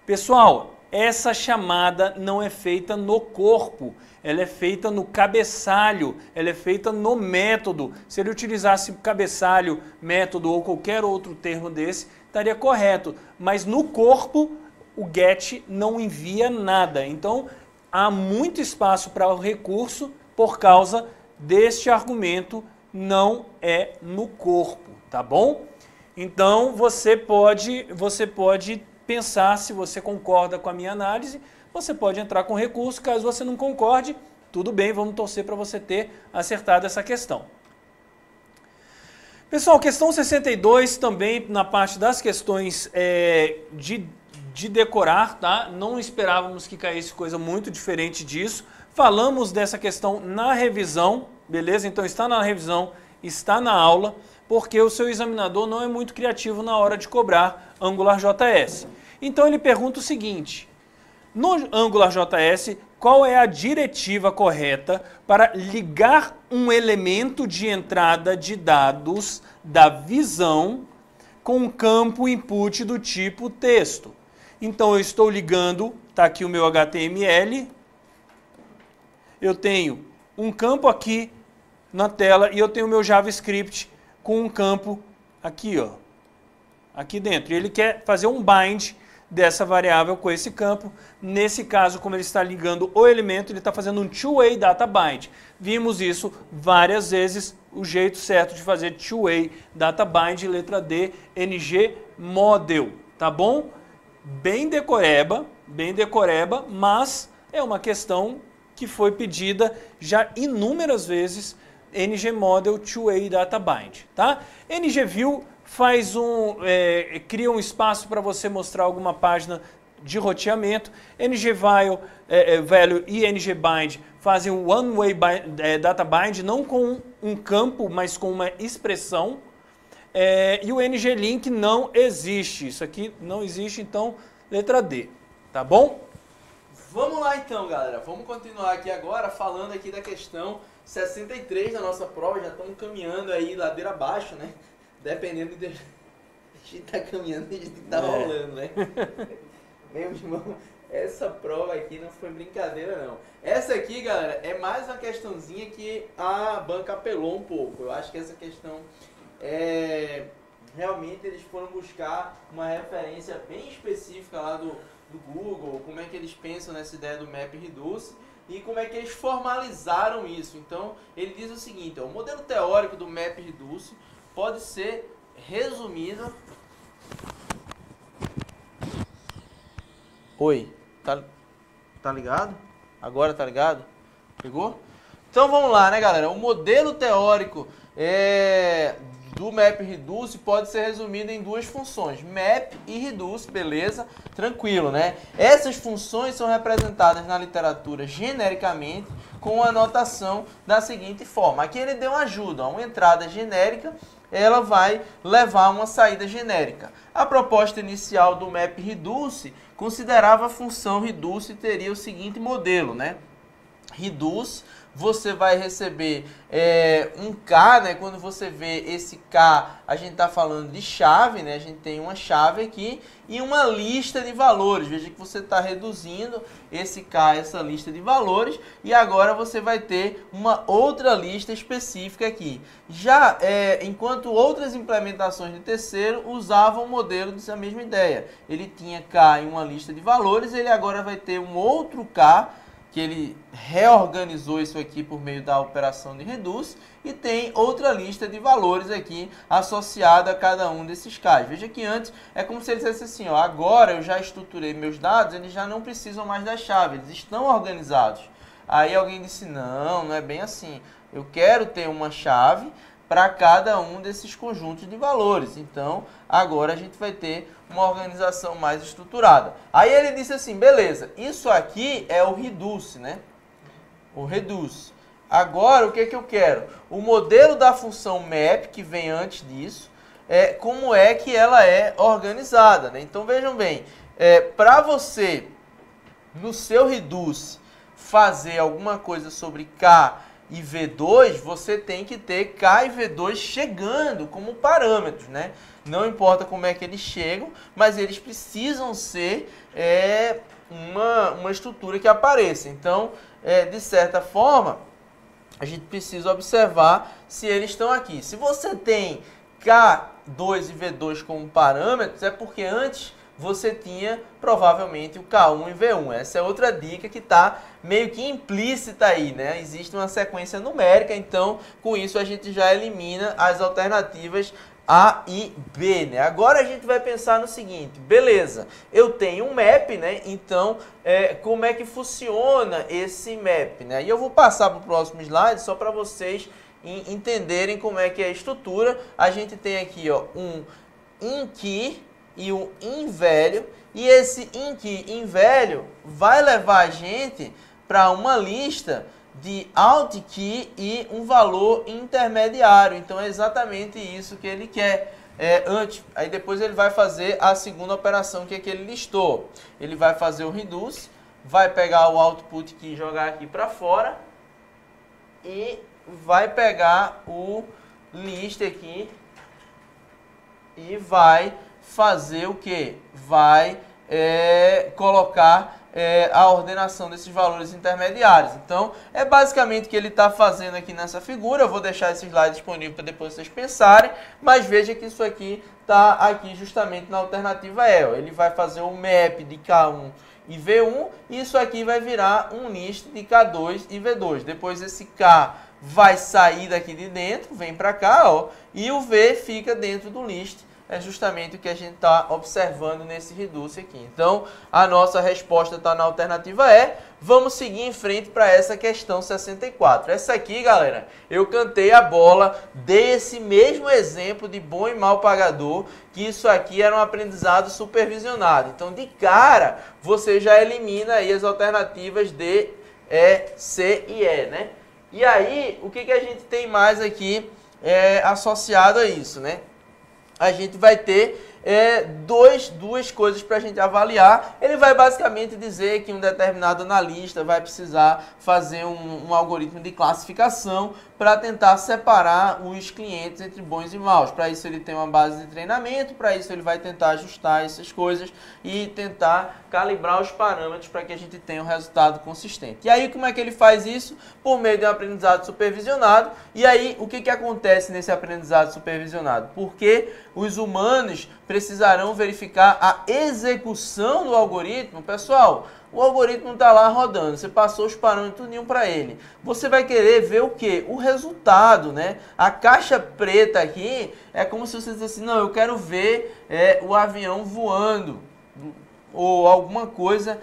Pessoal, essa chamada não é feita no corpo, ela é feita no cabeçalho, ela é feita no método. Se ele utilizasse cabeçalho, método ou qualquer outro termo desse, estaria correto. Mas no corpo, o GET não envia nada. Então, há muito espaço para o recurso por causa deste argumento, não é no corpo, tá bom? Então, você pode pensar se você concorda com a minha análise, você pode entrar com recurso. Caso você não concorde, tudo bem, vamos torcer para você ter acertado essa questão. Pessoal, questão 62 também na parte das questões de decorar, tá? Não esperávamos que caísse coisa muito diferente disso. Falamos dessa questão na revisão, beleza? Então está na revisão, está na aula, porque o seu examinador não é muito criativo na hora de cobrar AngularJS. Então ele pergunta o seguinte: no AngularJS, qual é a diretiva correta para ligar um elemento de entrada de dados da visão com um campo input do tipo texto? Então eu estou ligando, está aqui o meu HTML, eu tenho um campo aqui na tela e eu tenho o meu JavaScript com um campo aqui, ó, aqui dentro. E ele quer fazer um bind dessa variável com esse campo. Nesse caso, como ele está ligando o elemento, ele está fazendo um two-way data bind. Vimos isso várias vezes, o jeito certo de fazer two-way data bind, letra D, NG model, tá bom? Bem decoreba, mas é uma questão que foi pedida já inúmeras vezes, NG model two-way data bind, tá? NGView faz cria um espaço para você mostrar alguma página de roteamento. NGValue e NGBind fazem o one-way data bind, não com um campo, mas com uma expressão. E o NGLink não existe. Isso aqui não existe, então letra D. Tá bom? Vamos lá então, galera. Vamos continuar aqui agora falando aqui da questão 63 da nossa prova. Já estamos caminhando aí ladeira abaixo, né? Dependendo de... A gente tá caminhando e a gente tá rolando, né? Meu irmão, essa prova aqui não foi brincadeira, não. Essa aqui, galera, é mais uma questãozinha que a banca apelou um pouco. Eu acho que essa questão realmente eles foram buscar uma referência bem específica lá do do Google, como é que eles pensam nessa ideia do MapReduce e como é que eles formalizaram isso. Então, ele diz o seguinte, ó, o modelo teórico do MapReduce pode ser resumido... Oi, tá ligado? Agora tá ligado? Pegou? Então vamos lá, né, galera? O modelo teórico do MapReduce pode ser resumido em duas funções, map e reduce, beleza? Tranquilo, né? Essas funções são representadas na literatura genericamente com a notação da seguinte forma. Aqui ele deu uma ajuda, uma entrada genérica, ela vai levar a uma saída genérica. A proposta inicial do MapReduce considerava a função reduce e teria o seguinte modelo, né? Reduce, você vai receber um K, né? Quando você vê esse K, a gente está falando de chave, né? A gente tem uma chave aqui e uma lista de valores. Veja que você está reduzindo esse K, essa lista de valores, e agora você vai ter uma outra lista específica aqui. Já enquanto outras implementações de terceiro usavam o modelo dessa mesma ideia. Ele tinha K em uma lista de valores, ele agora vai ter um outro K, que ele reorganizou isso aqui por meio da operação de reduce, e tem outra lista de valores aqui associada a cada um desses Ks. Veja que antes é como se ele dissesse assim, ó, agora eu já estruturei meus dados, eles já não precisam mais da chave, eles estão organizados. Aí alguém disse, não é bem assim, eu quero ter uma chave para cada um desses conjuntos de valores. Então, agora a gente vai ter uma organização mais estruturada. Aí ele disse assim, beleza, isso aqui é o reduce, né? O reduce. Agora, o que que eu quero? O modelo da função map, que vem antes disso, como é que ela é organizada, né? Então, vejam bem, para você, no seu reduce, fazer alguma coisa sobre K e V2, você tem que ter K e V2 chegando como parâmetros, né? Não importa como é que eles chegam, mas eles precisam ser uma estrutura que apareça. Então, de certa forma, a gente precisa observar se eles estão aqui. Se você tem K2 e V2 como parâmetros, é porque antes você tinha provavelmente o K1 e V1. Essa é outra dica que está meio que implícita aí, né? Existe uma sequência numérica, então com isso a gente já elimina as alternativas A e B, né? Agora a gente vai pensar no seguinte, beleza, eu tenho um map, né? Então, como é que funciona esse map, né? E eu vou passar para o próximo slide só para vocês entenderem como é que é a estrutura. A gente tem aqui, ó, um InKey e um InValue, e esse InKey e InValue vai levar a gente para uma lista de OutKey e um valor intermediário. Então é exatamente isso que ele quer. Antes, aí depois ele vai fazer a segunda operação, que é que ele listou. Ele vai fazer o reduce, vai pegar o output key e jogar aqui para fora, e vai pegar o list aqui e vai fazer o que? Vai colocar a ordenação desses valores intermediários. Então, é basicamente o que ele está fazendo aqui nessa figura. Eu vou deixar esse slide disponível para depois vocês pensarem, mas veja que isso aqui está aqui justamente na alternativa E. Ele vai fazer o map de K1 e V1, e isso aqui vai virar um list de K2 e V2. Depois esse K vai sair daqui de dentro, vem para cá, ó, e o V fica dentro do list. É justamente o que a gente está observando nesse reduce aqui. Então, a nossa resposta está na alternativa E. Vamos seguir em frente para essa questão 64. Essa aqui, galera, eu cantei a bola, dei esse mesmo exemplo de bom e mal pagador, que isso aqui era um aprendizado supervisionado. Então, de cara, você já elimina aí as alternativas D, E, C e E, né? E aí, o que a gente tem mais aqui associado a isso, né? A gente vai ter duas coisas para a gente avaliar. Ele vai basicamente dizer que um determinado analista vai precisar fazer um algoritmo de classificação para tentar separar os clientes entre bons e maus. Para isso ele tem uma base de treinamento, para isso ele vai tentar ajustar essas coisas e tentar calibrar os parâmetros para que a gente tenha um resultado consistente. E aí como é que ele faz isso? Por meio de um aprendizado supervisionado. E aí o que acontece nesse aprendizado supervisionado? Porque os humanos precisarão verificar a execução do algoritmo. Pessoal, o algoritmo está lá rodando, você passou os parâmetros para ele. Você vai querer ver o quê? O resultado, né? A caixa preta aqui é como se você dissesse assim, não, eu quero ver o avião voando, ou alguma coisa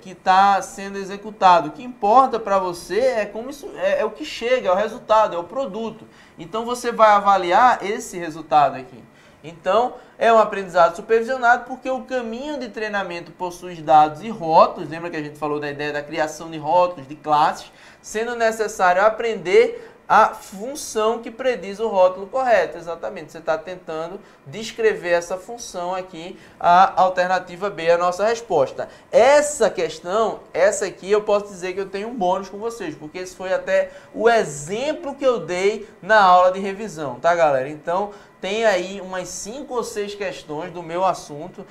que está sendo executado. O que importa para você é como isso é o que chega, é o resultado, é o produto. Então você vai avaliar esse resultado aqui. Então é um aprendizado supervisionado porque o caminho de treinamento possui dados e rótulos. Lembra que a gente falou da ideia da criação de rótulos, de classes, sendo necessário aprender a função que prediz o rótulo correto. Exatamente, você está tentando descrever essa função aqui, a alternativa B é a nossa resposta. Essa questão, essa aqui eu posso dizer que eu tenho um bônus com vocês, porque esse foi até o exemplo que eu dei na aula de revisão, tá galera? Então, tem aí umas 5 ou 6 questões do meu assunto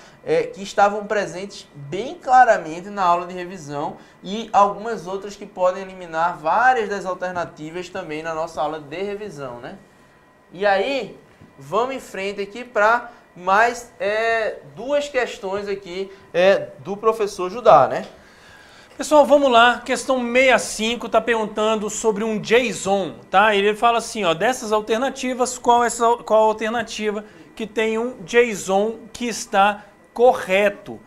que estavam presentes bem claramente na aula de revisão e algumas outras que podem eliminar várias das alternativas também na nossa aula de revisão, né? E aí, vamos em frente aqui para mais 2 questões aqui do professor Judá, né? Pessoal, vamos lá. Questão 65 está perguntando sobre um JSON, tá? Ele fala assim, ó, dessas alternativas, qual a alternativa que tem um JSON que está correto?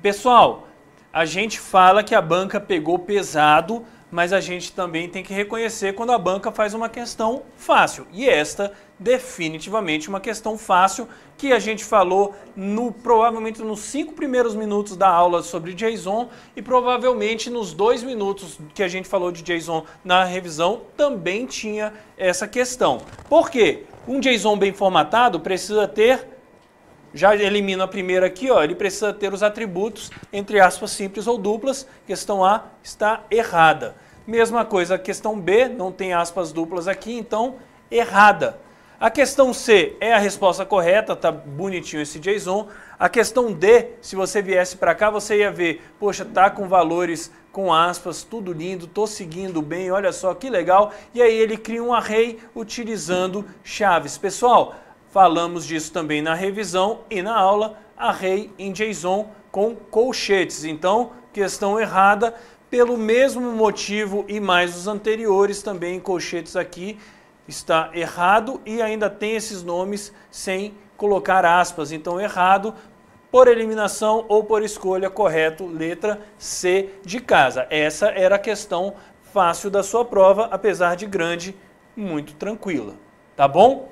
Pessoal, a gente fala que a banca pegou pesado, mas a gente também tem que reconhecer quando a banca faz uma questão fácil. E esta, definitivamente, uma questão fácil que a gente falou provavelmente nos 5 primeiros minutos da aula sobre JSON e provavelmente nos 2 minutos que a gente falou de JSON na revisão também tinha essa questão. Por quê? Um JSON bem formatado precisa ter, já elimino a primeira aqui, ó, ele precisa ter os atributos, entre aspas, simples ou duplas. Questão A está errada. Mesma coisa, a questão B, não tem aspas duplas aqui, então errada. A questão C é a resposta correta, tá bonitinho esse JSON. A questão D, se você viesse para cá, você ia ver, poxa, tá com valores, com aspas, tudo lindo, tô seguindo bem, olha só que legal. E aí ele cria um array utilizando chaves. Pessoal, falamos disso também na revisão e na aula, array em JSON com colchetes. Então, questão errada, pelo mesmo motivo e mais os anteriores também em colchetes aqui, está errado e ainda tem esses nomes sem colocar aspas. Então, errado por eliminação ou por escolha, correto, letra C de casa. Essa era a questão fácil da sua prova, apesar de grande, muito tranquila. Tá bom?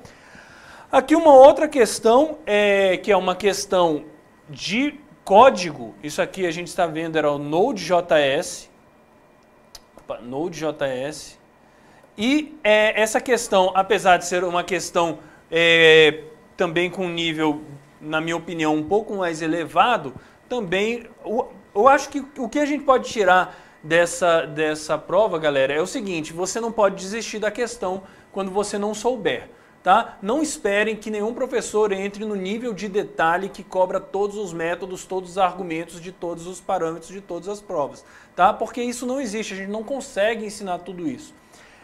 Aqui uma outra questão, que é uma questão de código. Isso aqui a gente está vendo era o Node.js. Node.js. E essa questão, apesar de ser uma questão também com um nível, na minha opinião, um pouco mais elevado, também eu acho que o que a gente pode tirar dessa prova, galera, é o seguinte: você não pode desistir da questão quando você não souber. Tá? Não esperem que nenhum professor entre no nível de detalhe que cobra todos os métodos, todos os argumentos de todos os parâmetros de todas as provas. Tá? Porque isso não existe, a gente não consegue ensinar tudo isso.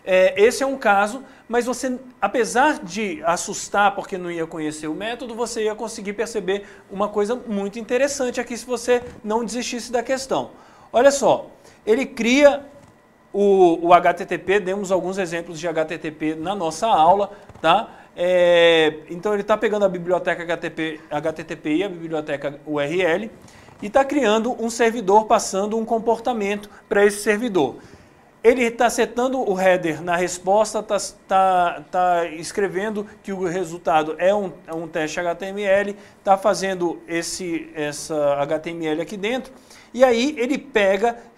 Esse é um caso, mas você, apesar de assustar porque não ia conhecer o método, você ia conseguir perceber uma coisa muito interessante aqui se você não desistisse da questão. Olha só, ele cria o HTTP, demos alguns exemplos de HTTP na nossa aula, tá? Então ele está pegando a biblioteca HTTP e a biblioteca URL e está criando um servidor, passando um comportamento para esse servidor. Ele está setando o header na resposta, está escrevendo que o resultado é um teste HTML, está fazendo essa HTML aqui dentro, e aí ele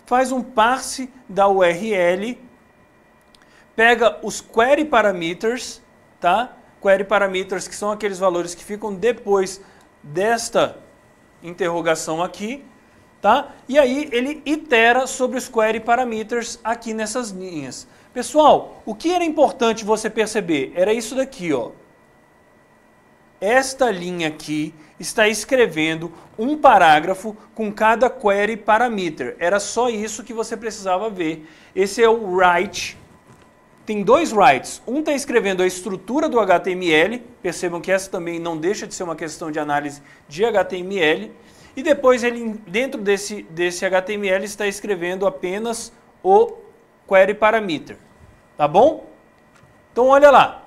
faz um parse da URL, pega os query parameters, tá? Query parameters que são aqueles valores que ficam depois desta interrogação aqui, tá? E aí ele itera sobre os query parameters aqui nessas linhas. Pessoal, o que era importante você perceber era isso daqui, ó. Esta linha aqui está escrevendo um parágrafo com cada query parameter. Era só isso que você precisava ver. Esse é o write tem dois writes. Um está escrevendo a estrutura do HTML, percebam que essa também não deixa de ser uma questão de análise de HTML, e depois ele, dentro desse HTML, está escrevendo apenas o query parameter, tá bom? Então olha lá.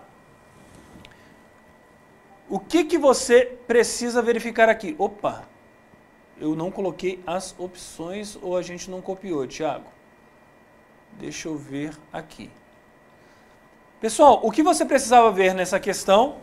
O que você precisa verificar aqui? Opa, eu não coloquei as opções ou a gente não copiou, Thiago? Deixa eu ver aqui. Pessoal, o que você precisava ver nessa questão,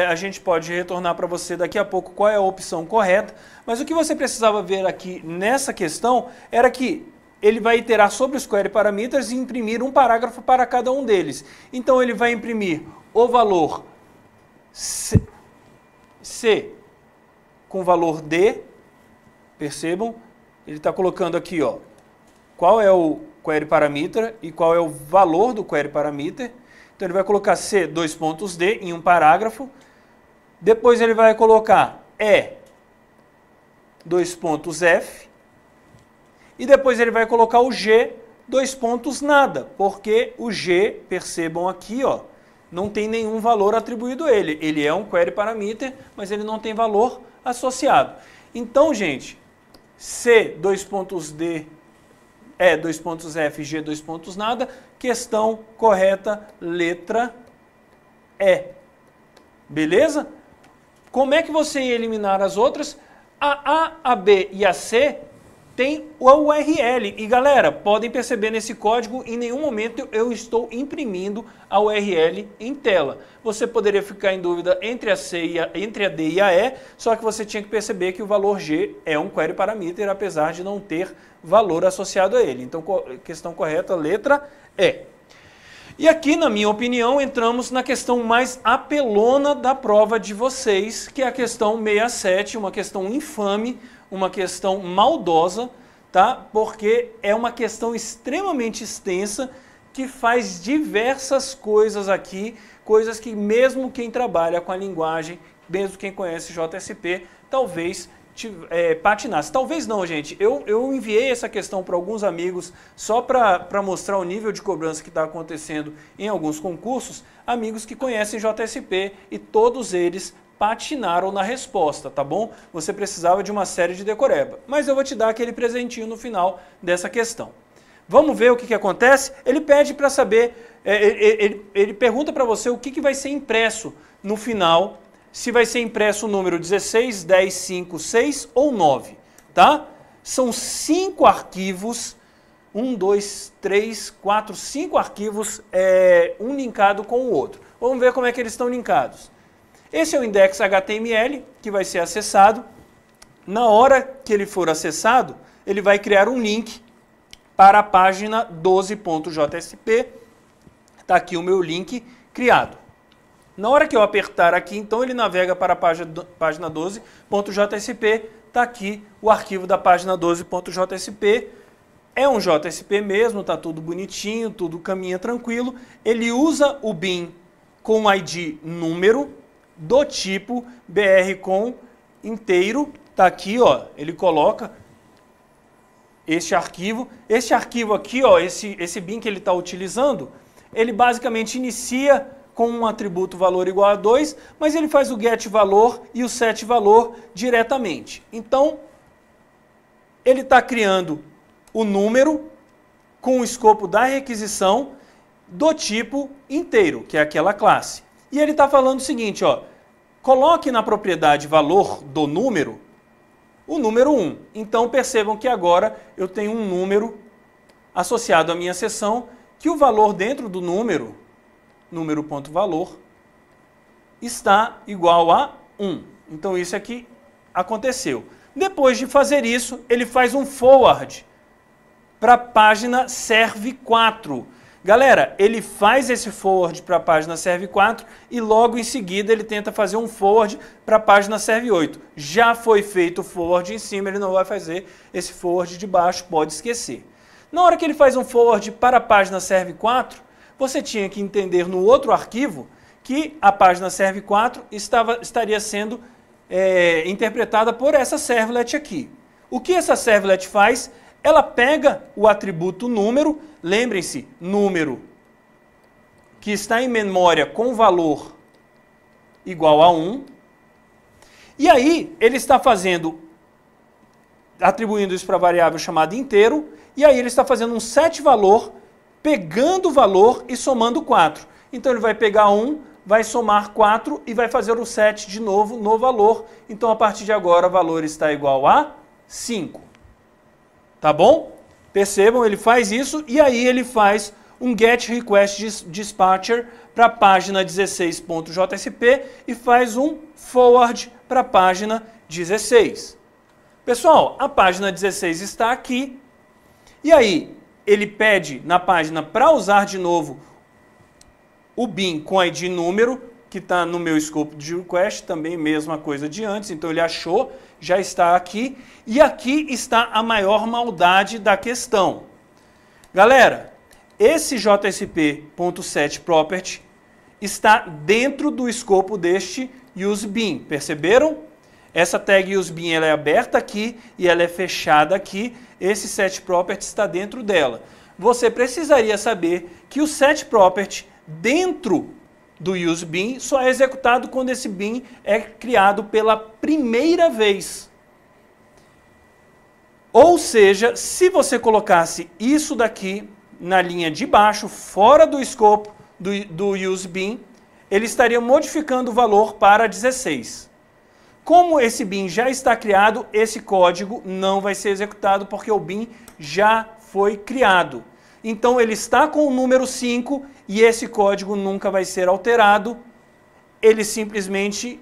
a gente pode retornar para você daqui a pouco qual é a opção correta, mas o que você precisava ver aqui nessa questão era que ele vai iterar sobre os query parameters e imprimir um parágrafo para cada um deles. Então ele vai imprimir o valor C com valor D, percebam, ele está colocando aqui, ó, qual é o query parameter e qual é o valor do query parameter. Então ele vai colocar C, dois pontos D em um parágrafo. Depois ele vai colocar E, dois pontos F. E depois ele vai colocar o G, dois pontos nada. Porque o G, percebam aqui, ó, não tem nenhum valor atribuído a ele. Ele é um query parameter, mas ele não tem valor associado. Então, gente, C, dois pontos D, E, dois pontos F, G, dois pontos nada. Questão correta, letra E. Beleza? Como é que você ia eliminar as outras? A A, a B e a C tem o URL. E galera, podem perceber nesse código, em nenhum momento eu estou imprimindo a URL em tela. Você poderia ficar em dúvida entre a D e a E, só que você tinha que perceber que o valor G é um query parameter, apesar de não ter valor associado a ele. Então, questão correta, letra E. E aqui, na minha opinião, entramos na questão mais apelona da prova de vocês, que é a questão 67, uma questão infame, uma questão maldosa, tá? Porque é uma questão extremamente extensa que faz diversas coisas aqui, coisas que mesmo quem trabalha com a linguagem, mesmo quem conhece JSP, talvez patinasse. Talvez não, gente. Eu enviei essa questão para alguns amigos só para mostrar o nível de cobrança que está acontecendo em alguns concursos, amigos que conhecem JSP e todos eles patinaram na resposta, tá bom? Você precisava de uma série de decoreba, mas eu vou te dar aquele presentinho no final dessa questão. Vamos ver o que acontece? Ele pede para saber, ele pergunta para você o que vai ser impresso no final, se vai ser impresso o número 16, 10, 5, 6 ou 9, tá? São 5 arquivos, 1, 2, 3, 4, 5 arquivos, um linkado com o outro. Vamos ver como é que eles estão linkados. Esse é o index HTML que vai ser acessado. Na hora que ele for acessado, ele vai criar um link para a página 12.jsp. Está aqui o meu link criado. Na hora que eu apertar aqui, então ele navega para a página 12.jsp. Está aqui o arquivo da página 12.jsp. É um JSP mesmo, está tudo bonitinho, tudo caminha tranquilo. Ele usa o bin com ID número, do tipo brcom inteiro, tá aqui, ó, ele coloca este arquivo aqui, ó, esse bin que ele está utilizando, ele basicamente inicia com um atributo valor igual a 2, mas ele faz o get valor e o set valor diretamente. Então, ele está criando o número com o escopo da requisição do tipo inteiro, que é aquela classe. E ele está falando o seguinte, ó, coloque na propriedade valor do número o número 1. Então percebam que agora eu tenho um número associado à minha seção, que o valor dentro do número.valor, está igual a 1. Então isso aqui aconteceu. Depois de fazer isso, ele faz um forward para a página serve4. Galera, ele faz esse forward para a página serve4 e logo em seguida ele tenta fazer um forward para a página serve8. Já foi feito o forward em cima, ele não vai fazer esse forward de baixo, pode esquecer. Na hora que ele faz um forward para a página serve4, você tinha que entender no outro arquivo que a página serve4 estaria sendo interpretada por essa servlet aqui. O que essa servlet faz? Ela pega o atributo número, lembrem-se, número que está em memória com valor igual a 1. E aí, ele está atribuindo isso para a variável chamada inteiro, e aí ele está fazendo um set valor, pegando o valor e somando 4. Então ele vai pegar 1, vai somar 4 e vai fazer o set de novo no valor. Então a partir de agora o valor está igual a 5. Tá bom? Percebam, ele faz isso e aí ele faz um get request dispatcher para a página 16.jsp e faz um forward para a página 16. Pessoal, a página 16 está aqui e aí ele pede na página para usar de novo o bin com ID número, que está no meu escopo de request, também mesma coisa de antes, então ele achou, já está aqui, e aqui está a maior maldade da questão. Galera, esse JSP.setProperty está dentro do escopo deste useBin, perceberam? Essa tag useBin ela é aberta aqui e ela é fechada aqui, esse setProperty está dentro dela. Você precisaria saber que o setProperty dentro do useBin só é executado quando esse bin é criado pela primeira vez. Ou seja, se você colocasse isso daqui na linha de baixo, fora do escopo do useBin, ele estaria modificando o valor para 16. Como esse bin já está criado, esse código não vai ser executado porque o bin já foi criado. Então ele está com o número 5 e esse código nunca vai ser alterado. Ele simplesmente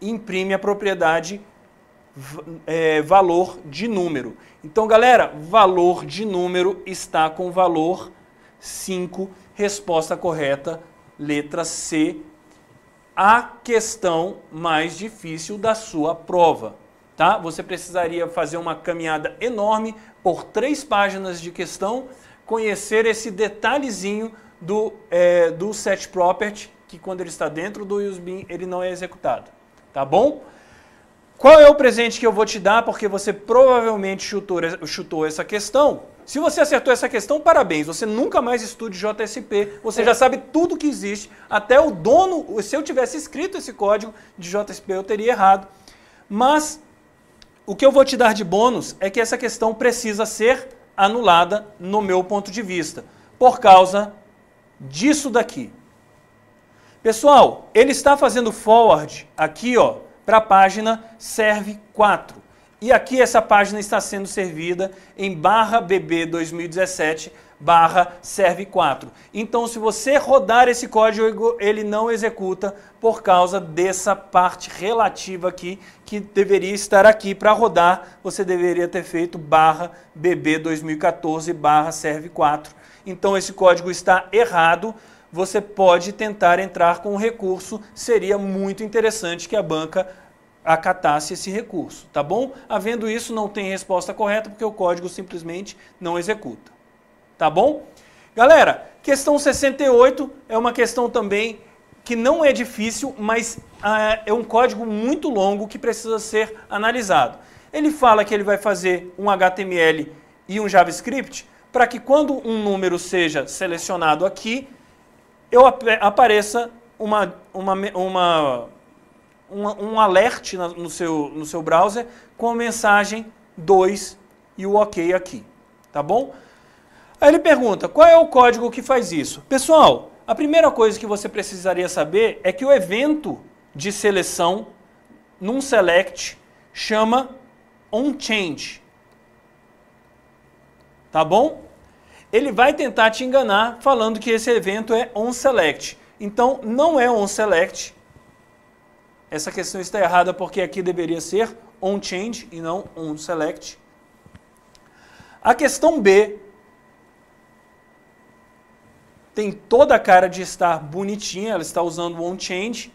imprime a propriedade valor de número. Então, galera, valor de número está com valor 5. Resposta correta, letra C. A questão mais difícil da sua prova. Tá? Você precisaria fazer uma caminhada enorme por 3 páginas de questão, conhecer esse detalhezinho do setProperty, que quando ele está dentro do useBin, ele não é executado. Tá bom? Qual é o presente que eu vou te dar? Porque você provavelmente chutou essa questão. Se você acertou essa questão, parabéns. Você nunca mais estude JSP. Você já sabe tudo que existe. Até o dono, se eu tivesse escrito esse código de JSP, eu teria errado. Mas o que eu vou te dar de bônus é que essa questão precisa ser anulada no meu ponto de vista, por causa disso daqui. Pessoal, ele está fazendo forward aqui, ó, para a página serve 4. E aqui essa página está sendo servida em /bb 2017 serve 4. Então, se você rodar esse código, ele não executa por causa dessa parte relativa aqui, que deveria estar aqui. Para rodar, você deveria ter feito /bb 2014 serve 4. Então, esse código está errado. Você pode tentar entrar com um recurso. Seria muito interessante que a banca acatasse esse recurso, tá bom? Havendo isso, não tem resposta correta, porque o código simplesmente não executa. Tá bom? Galera, questão 68 é uma questão também que não é difícil, mas é um código muito longo que precisa ser analisado. Ele fala que ele vai fazer um HTML e um JavaScript para que quando um número seja selecionado aqui, apareça um alert no seu browser com a mensagem 2 e o OK aqui. Tá bom? Aí ele pergunta, qual é o código que faz isso? Pessoal, a primeira coisa que você precisaria saber é que o evento de seleção num select chama onChange. Tá bom? Ele vai tentar te enganar falando que esse evento é onSelect. Então, não é onSelect. Essa questão está errada porque aqui deveria ser onChange e não onSelect. A questão B tem toda a cara de estar bonitinha, ela está usando o onChange,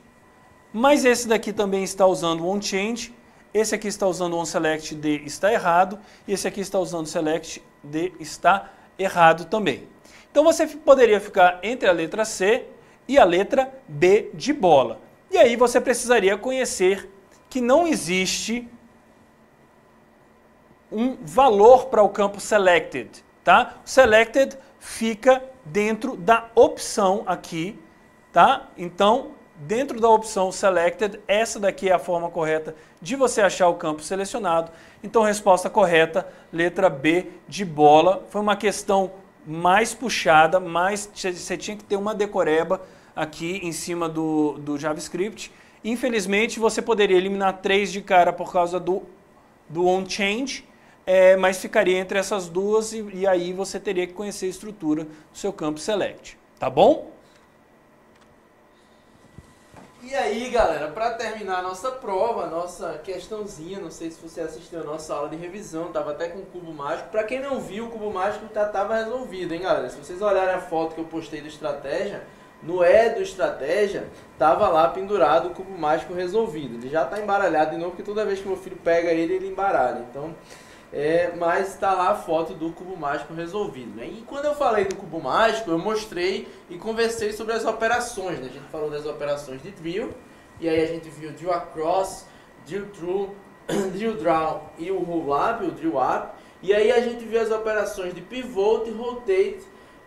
mas esse daqui também está usando o onChange, esse aqui está usando o onSelect D, está errado, e esse aqui está usando o Select D, está errado também. Então você poderia ficar entre a letra C e a letra B de bola. E aí você precisaria conhecer que não existe um valor para o campo selected, tá? O selected fica dentro da opção aqui, tá? Então, dentro da opção Selected, essa daqui é a forma correta de você achar o campo selecionado. Então, resposta correta, letra B de bola. Foi uma questão mais puxada, mas você tinha que ter uma decoreba aqui em cima do JavaScript. Infelizmente, você poderia eliminar 3 de cara por causa do onChange, mas ficaria entre essas duas e aí você teria que conhecer a estrutura do seu campo select. Tá bom? E aí, galera, para terminar a nossa prova, nossa questãozinha, não sei se você assistiu a nossa aula de revisão, tava até com o cubo mágico. Para quem não viu, o cubo mágico já tava resolvido, hein, galera? Se vocês olharem a foto que eu postei do Estratégia, no do Estratégia, tava lá pendurado o cubo mágico resolvido. Ele já tá embaralhado de novo, porque toda vez que meu filho pega ele, ele embaralha. Então, mas está lá a foto do cubo mágico resolvido, né? E quando eu falei do cubo mágico, eu mostrei e conversei sobre as operações, né? A gente falou das operações de drill, e aí a gente viu drill across, drill through, drill down e o roll up, o drill up. E aí a gente viu as operações de pivot,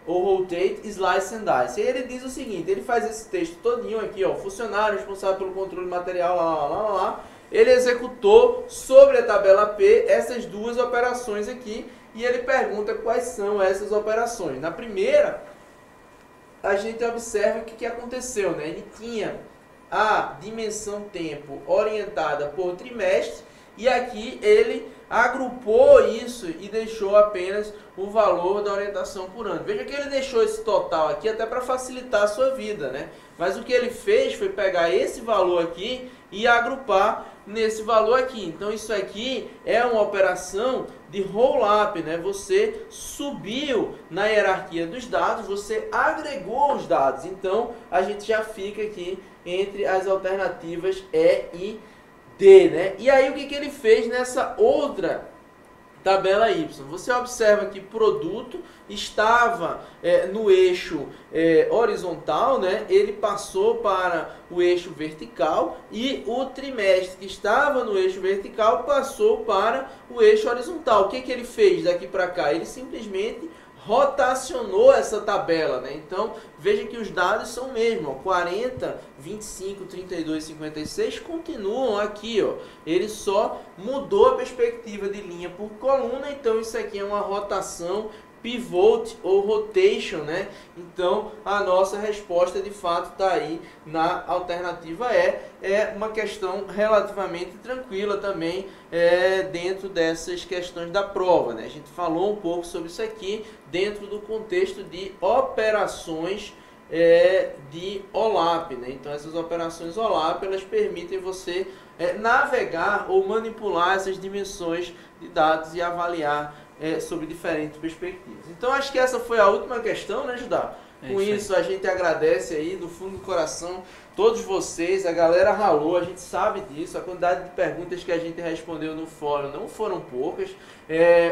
rotate, slice and dice. E aí ele diz o seguinte, ele faz esse texto todinho aqui, ó, funcionário responsável pelo controle material, lá. Ele executou sobre a tabela P essas duas operações aqui e ele pergunta quais são essas operações. Na primeira, a gente observa o que aconteceu, né? Ele tinha a dimensão tempo orientada por trimestre e aqui ele agrupou isso e deixou apenas o valor da orientação por ano. Veja que ele deixou esse total aqui até para facilitar a sua vida, né? Mas o que ele fez foi pegar esse valor aqui e agrupar nesse valor aqui. Então isso aqui é uma operação de roll-up, né? Você subiu na hierarquia dos dados, você agregou os dados. Então a gente já fica aqui entre as alternativas E e D, né? E aí o que ele fez nessa outra tabela Y? Você observa que produto estava no eixo horizontal, né? Ele passou para o eixo vertical e o trimestre que estava no eixo vertical passou para o eixo horizontal. O que ele fez daqui para cá? Ele simplesmente rotacionou essa tabela, né? Então, veja que os dados são mesmo, ó, 40, 25, 32, 56 continuam aqui, ó. Ele só mudou a perspectiva de linha por coluna, então isso aqui é uma rotação pivot ou rotation, né? Então a nossa resposta de fato está aí na alternativa E. É uma questão relativamente tranquila também dentro dessas questões da prova, né? A gente falou um pouco sobre isso aqui dentro do contexto de operações de OLAP, né? Então essas operações OLAP elas permitem você navegar ou manipular essas dimensões de dados e avaliar sobre diferentes perspectivas. Então acho que essa foi a última questão, né, Judá? Com isso a gente agradece aí do fundo do coração todos vocês, a galera ralou, a gente sabe disso, a quantidade de perguntas que a gente respondeu no fórum não foram poucas,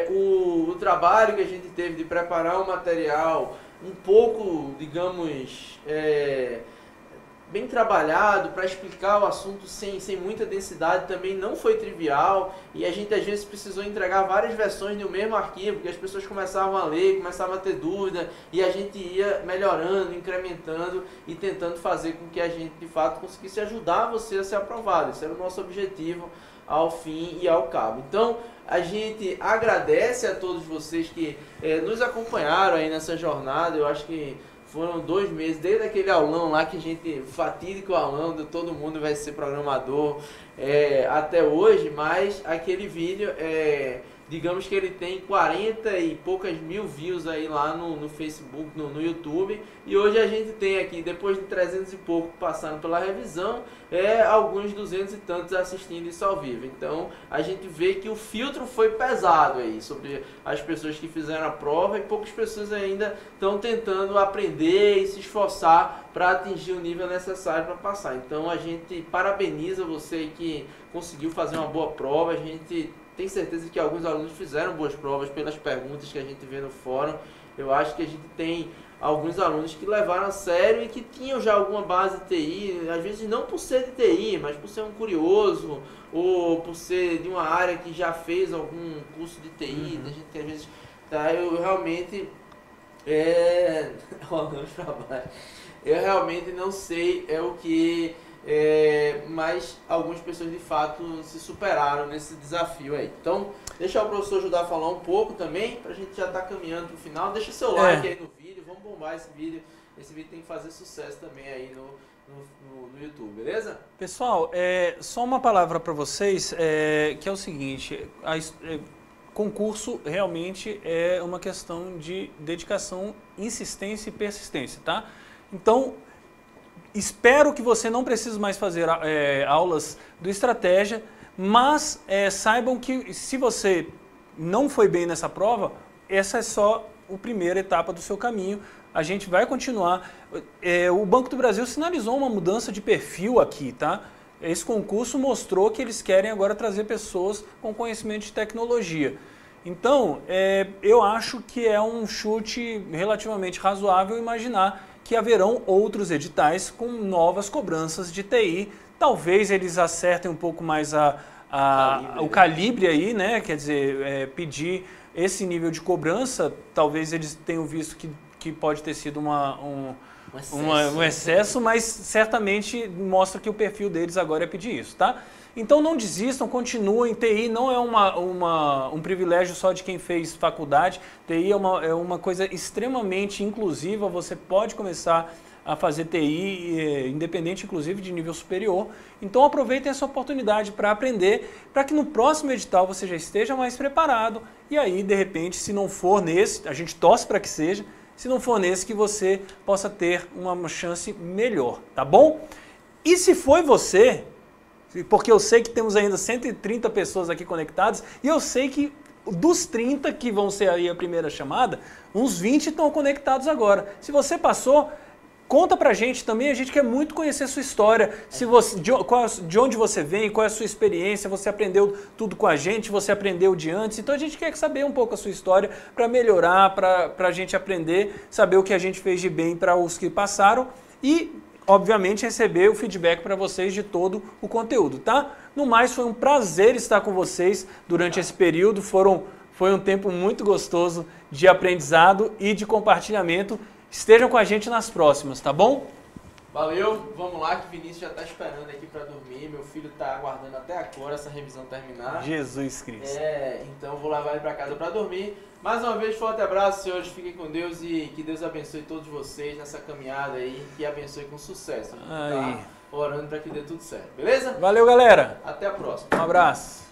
o trabalho que a gente teve de preparar o material um pouco, digamos, bem trabalhado para explicar o assunto sem muita densidade também não foi trivial e a gente às vezes precisou entregar várias versões do mesmo arquivo, porque as pessoas começavam a ler, começavam a ter dúvida e a gente ia melhorando, incrementando e tentando fazer com que a gente de fato conseguisse ajudar você a ser aprovado. Esse era o nosso objetivo ao fim e ao cabo. Então a gente agradece a todos vocês que nos acompanharam aí nessa jornada. Eu acho que foram 2 meses, desde aquele aulão lá que a gente, fatídico aulão, de todo mundo vai ser programador até hoje, mas aquele vídeo, digamos que ele tem 40 e poucas mil views aí lá no Facebook, no YouTube, e hoje a gente tem aqui, depois de 300 e pouco passando pela revisão, alguns 200 e tantos assistindo isso ao vivo. Então a gente vê que o filtro foi pesado aí sobre as pessoas que fizeram a prova e poucas pessoas ainda estão tentando aprender e se esforçar para atingir o nível necessário para passar. Então a gente parabeniza você que conseguiu fazer uma boa prova. A gente tem certeza que alguns alunos fizeram boas provas pelas perguntas que a gente vê no fórum. Eu acho que a gente tem alguns alunos que levaram a sério e que tinham já alguma base de TI, às vezes não por ser de TI, mas por ser um curioso ou por ser de uma área que já fez algum curso de TI. Tem gente que às vezes eu realmente Rolando para baixo. Eu realmente não sei o que, mas algumas pessoas de fato se superaram nesse desafio aí. Então, deixa o professor ajudar a falar um pouco também, pra gente já estar caminhando pro final. Deixa seu like aí no vídeo, vamos bombar esse vídeo. Esse vídeo tem que fazer sucesso também aí no YouTube, beleza? Pessoal, só uma palavra para vocês, que é o seguinte, concurso realmente é uma questão de dedicação, insistência e persistência, tá? Então, espero que você não precise mais fazer aulas do Estratégia, mas saibam que se você não foi bem nessa prova, essa é só a primeira etapa do seu caminho. A gente vai continuar. O Banco do Brasil sinalizou uma mudança de perfil aqui, tá? Esse concurso mostrou que eles querem agora trazer pessoas com conhecimento de tecnologia. Então, eu acho que é um chute relativamente razoável imaginar que haverão outros editais com novas cobranças de TI. Talvez eles acertem um pouco mais o calibre aí, né? Quer dizer, pedir esse nível de cobrança, talvez eles tenham visto que pode ter sido um excesso, mas certamente mostra que o perfil deles agora é pedir isso, tá? Então não desistam, continuem. TI não é um privilégio só de quem fez faculdade. TI é uma coisa extremamente inclusiva. Você pode começar a fazer TI, independente inclusive de nível superior. Então aproveitem essa oportunidade para aprender, para que no próximo edital você já esteja mais preparado. E aí, de repente, se não for nesse, a gente torce para que seja, se não for nesse, que você possa ter uma chance melhor, tá bom? E se foi você, porque eu sei que temos ainda 130 pessoas aqui conectadas, e eu sei que dos 30 que vão ser aí a primeira chamada, uns 20 estão conectados agora. Se você passou, conta pra gente também, a gente quer muito conhecer a sua história, de onde você vem, qual é a sua experiência, você aprendeu tudo com a gente, você aprendeu de antes, então a gente quer saber um pouco a sua história para melhorar, para a gente aprender, saber o que a gente fez de bem para os que passaram e, obviamente, receber o feedback para vocês de todo o conteúdo, tá? No mais, foi um prazer estar com vocês durante esse período, foi um tempo muito gostoso de aprendizado e de compartilhamento. Estejam com a gente nas próximas, tá bom? Valeu, vamos lá que o Vinícius já está esperando aqui para dormir. Meu filho está aguardando até agora essa revisão terminar. Jesus Cristo. Então eu vou levar ele para casa para dormir. Mais uma vez, forte abraço, senhores. Fiquem com Deus e que Deus abençoe todos vocês nessa caminhada aí. Que abençoe com sucesso. Tá? Orando para que dê tudo certo, beleza? Valeu, galera. Até a próxima. Um abraço.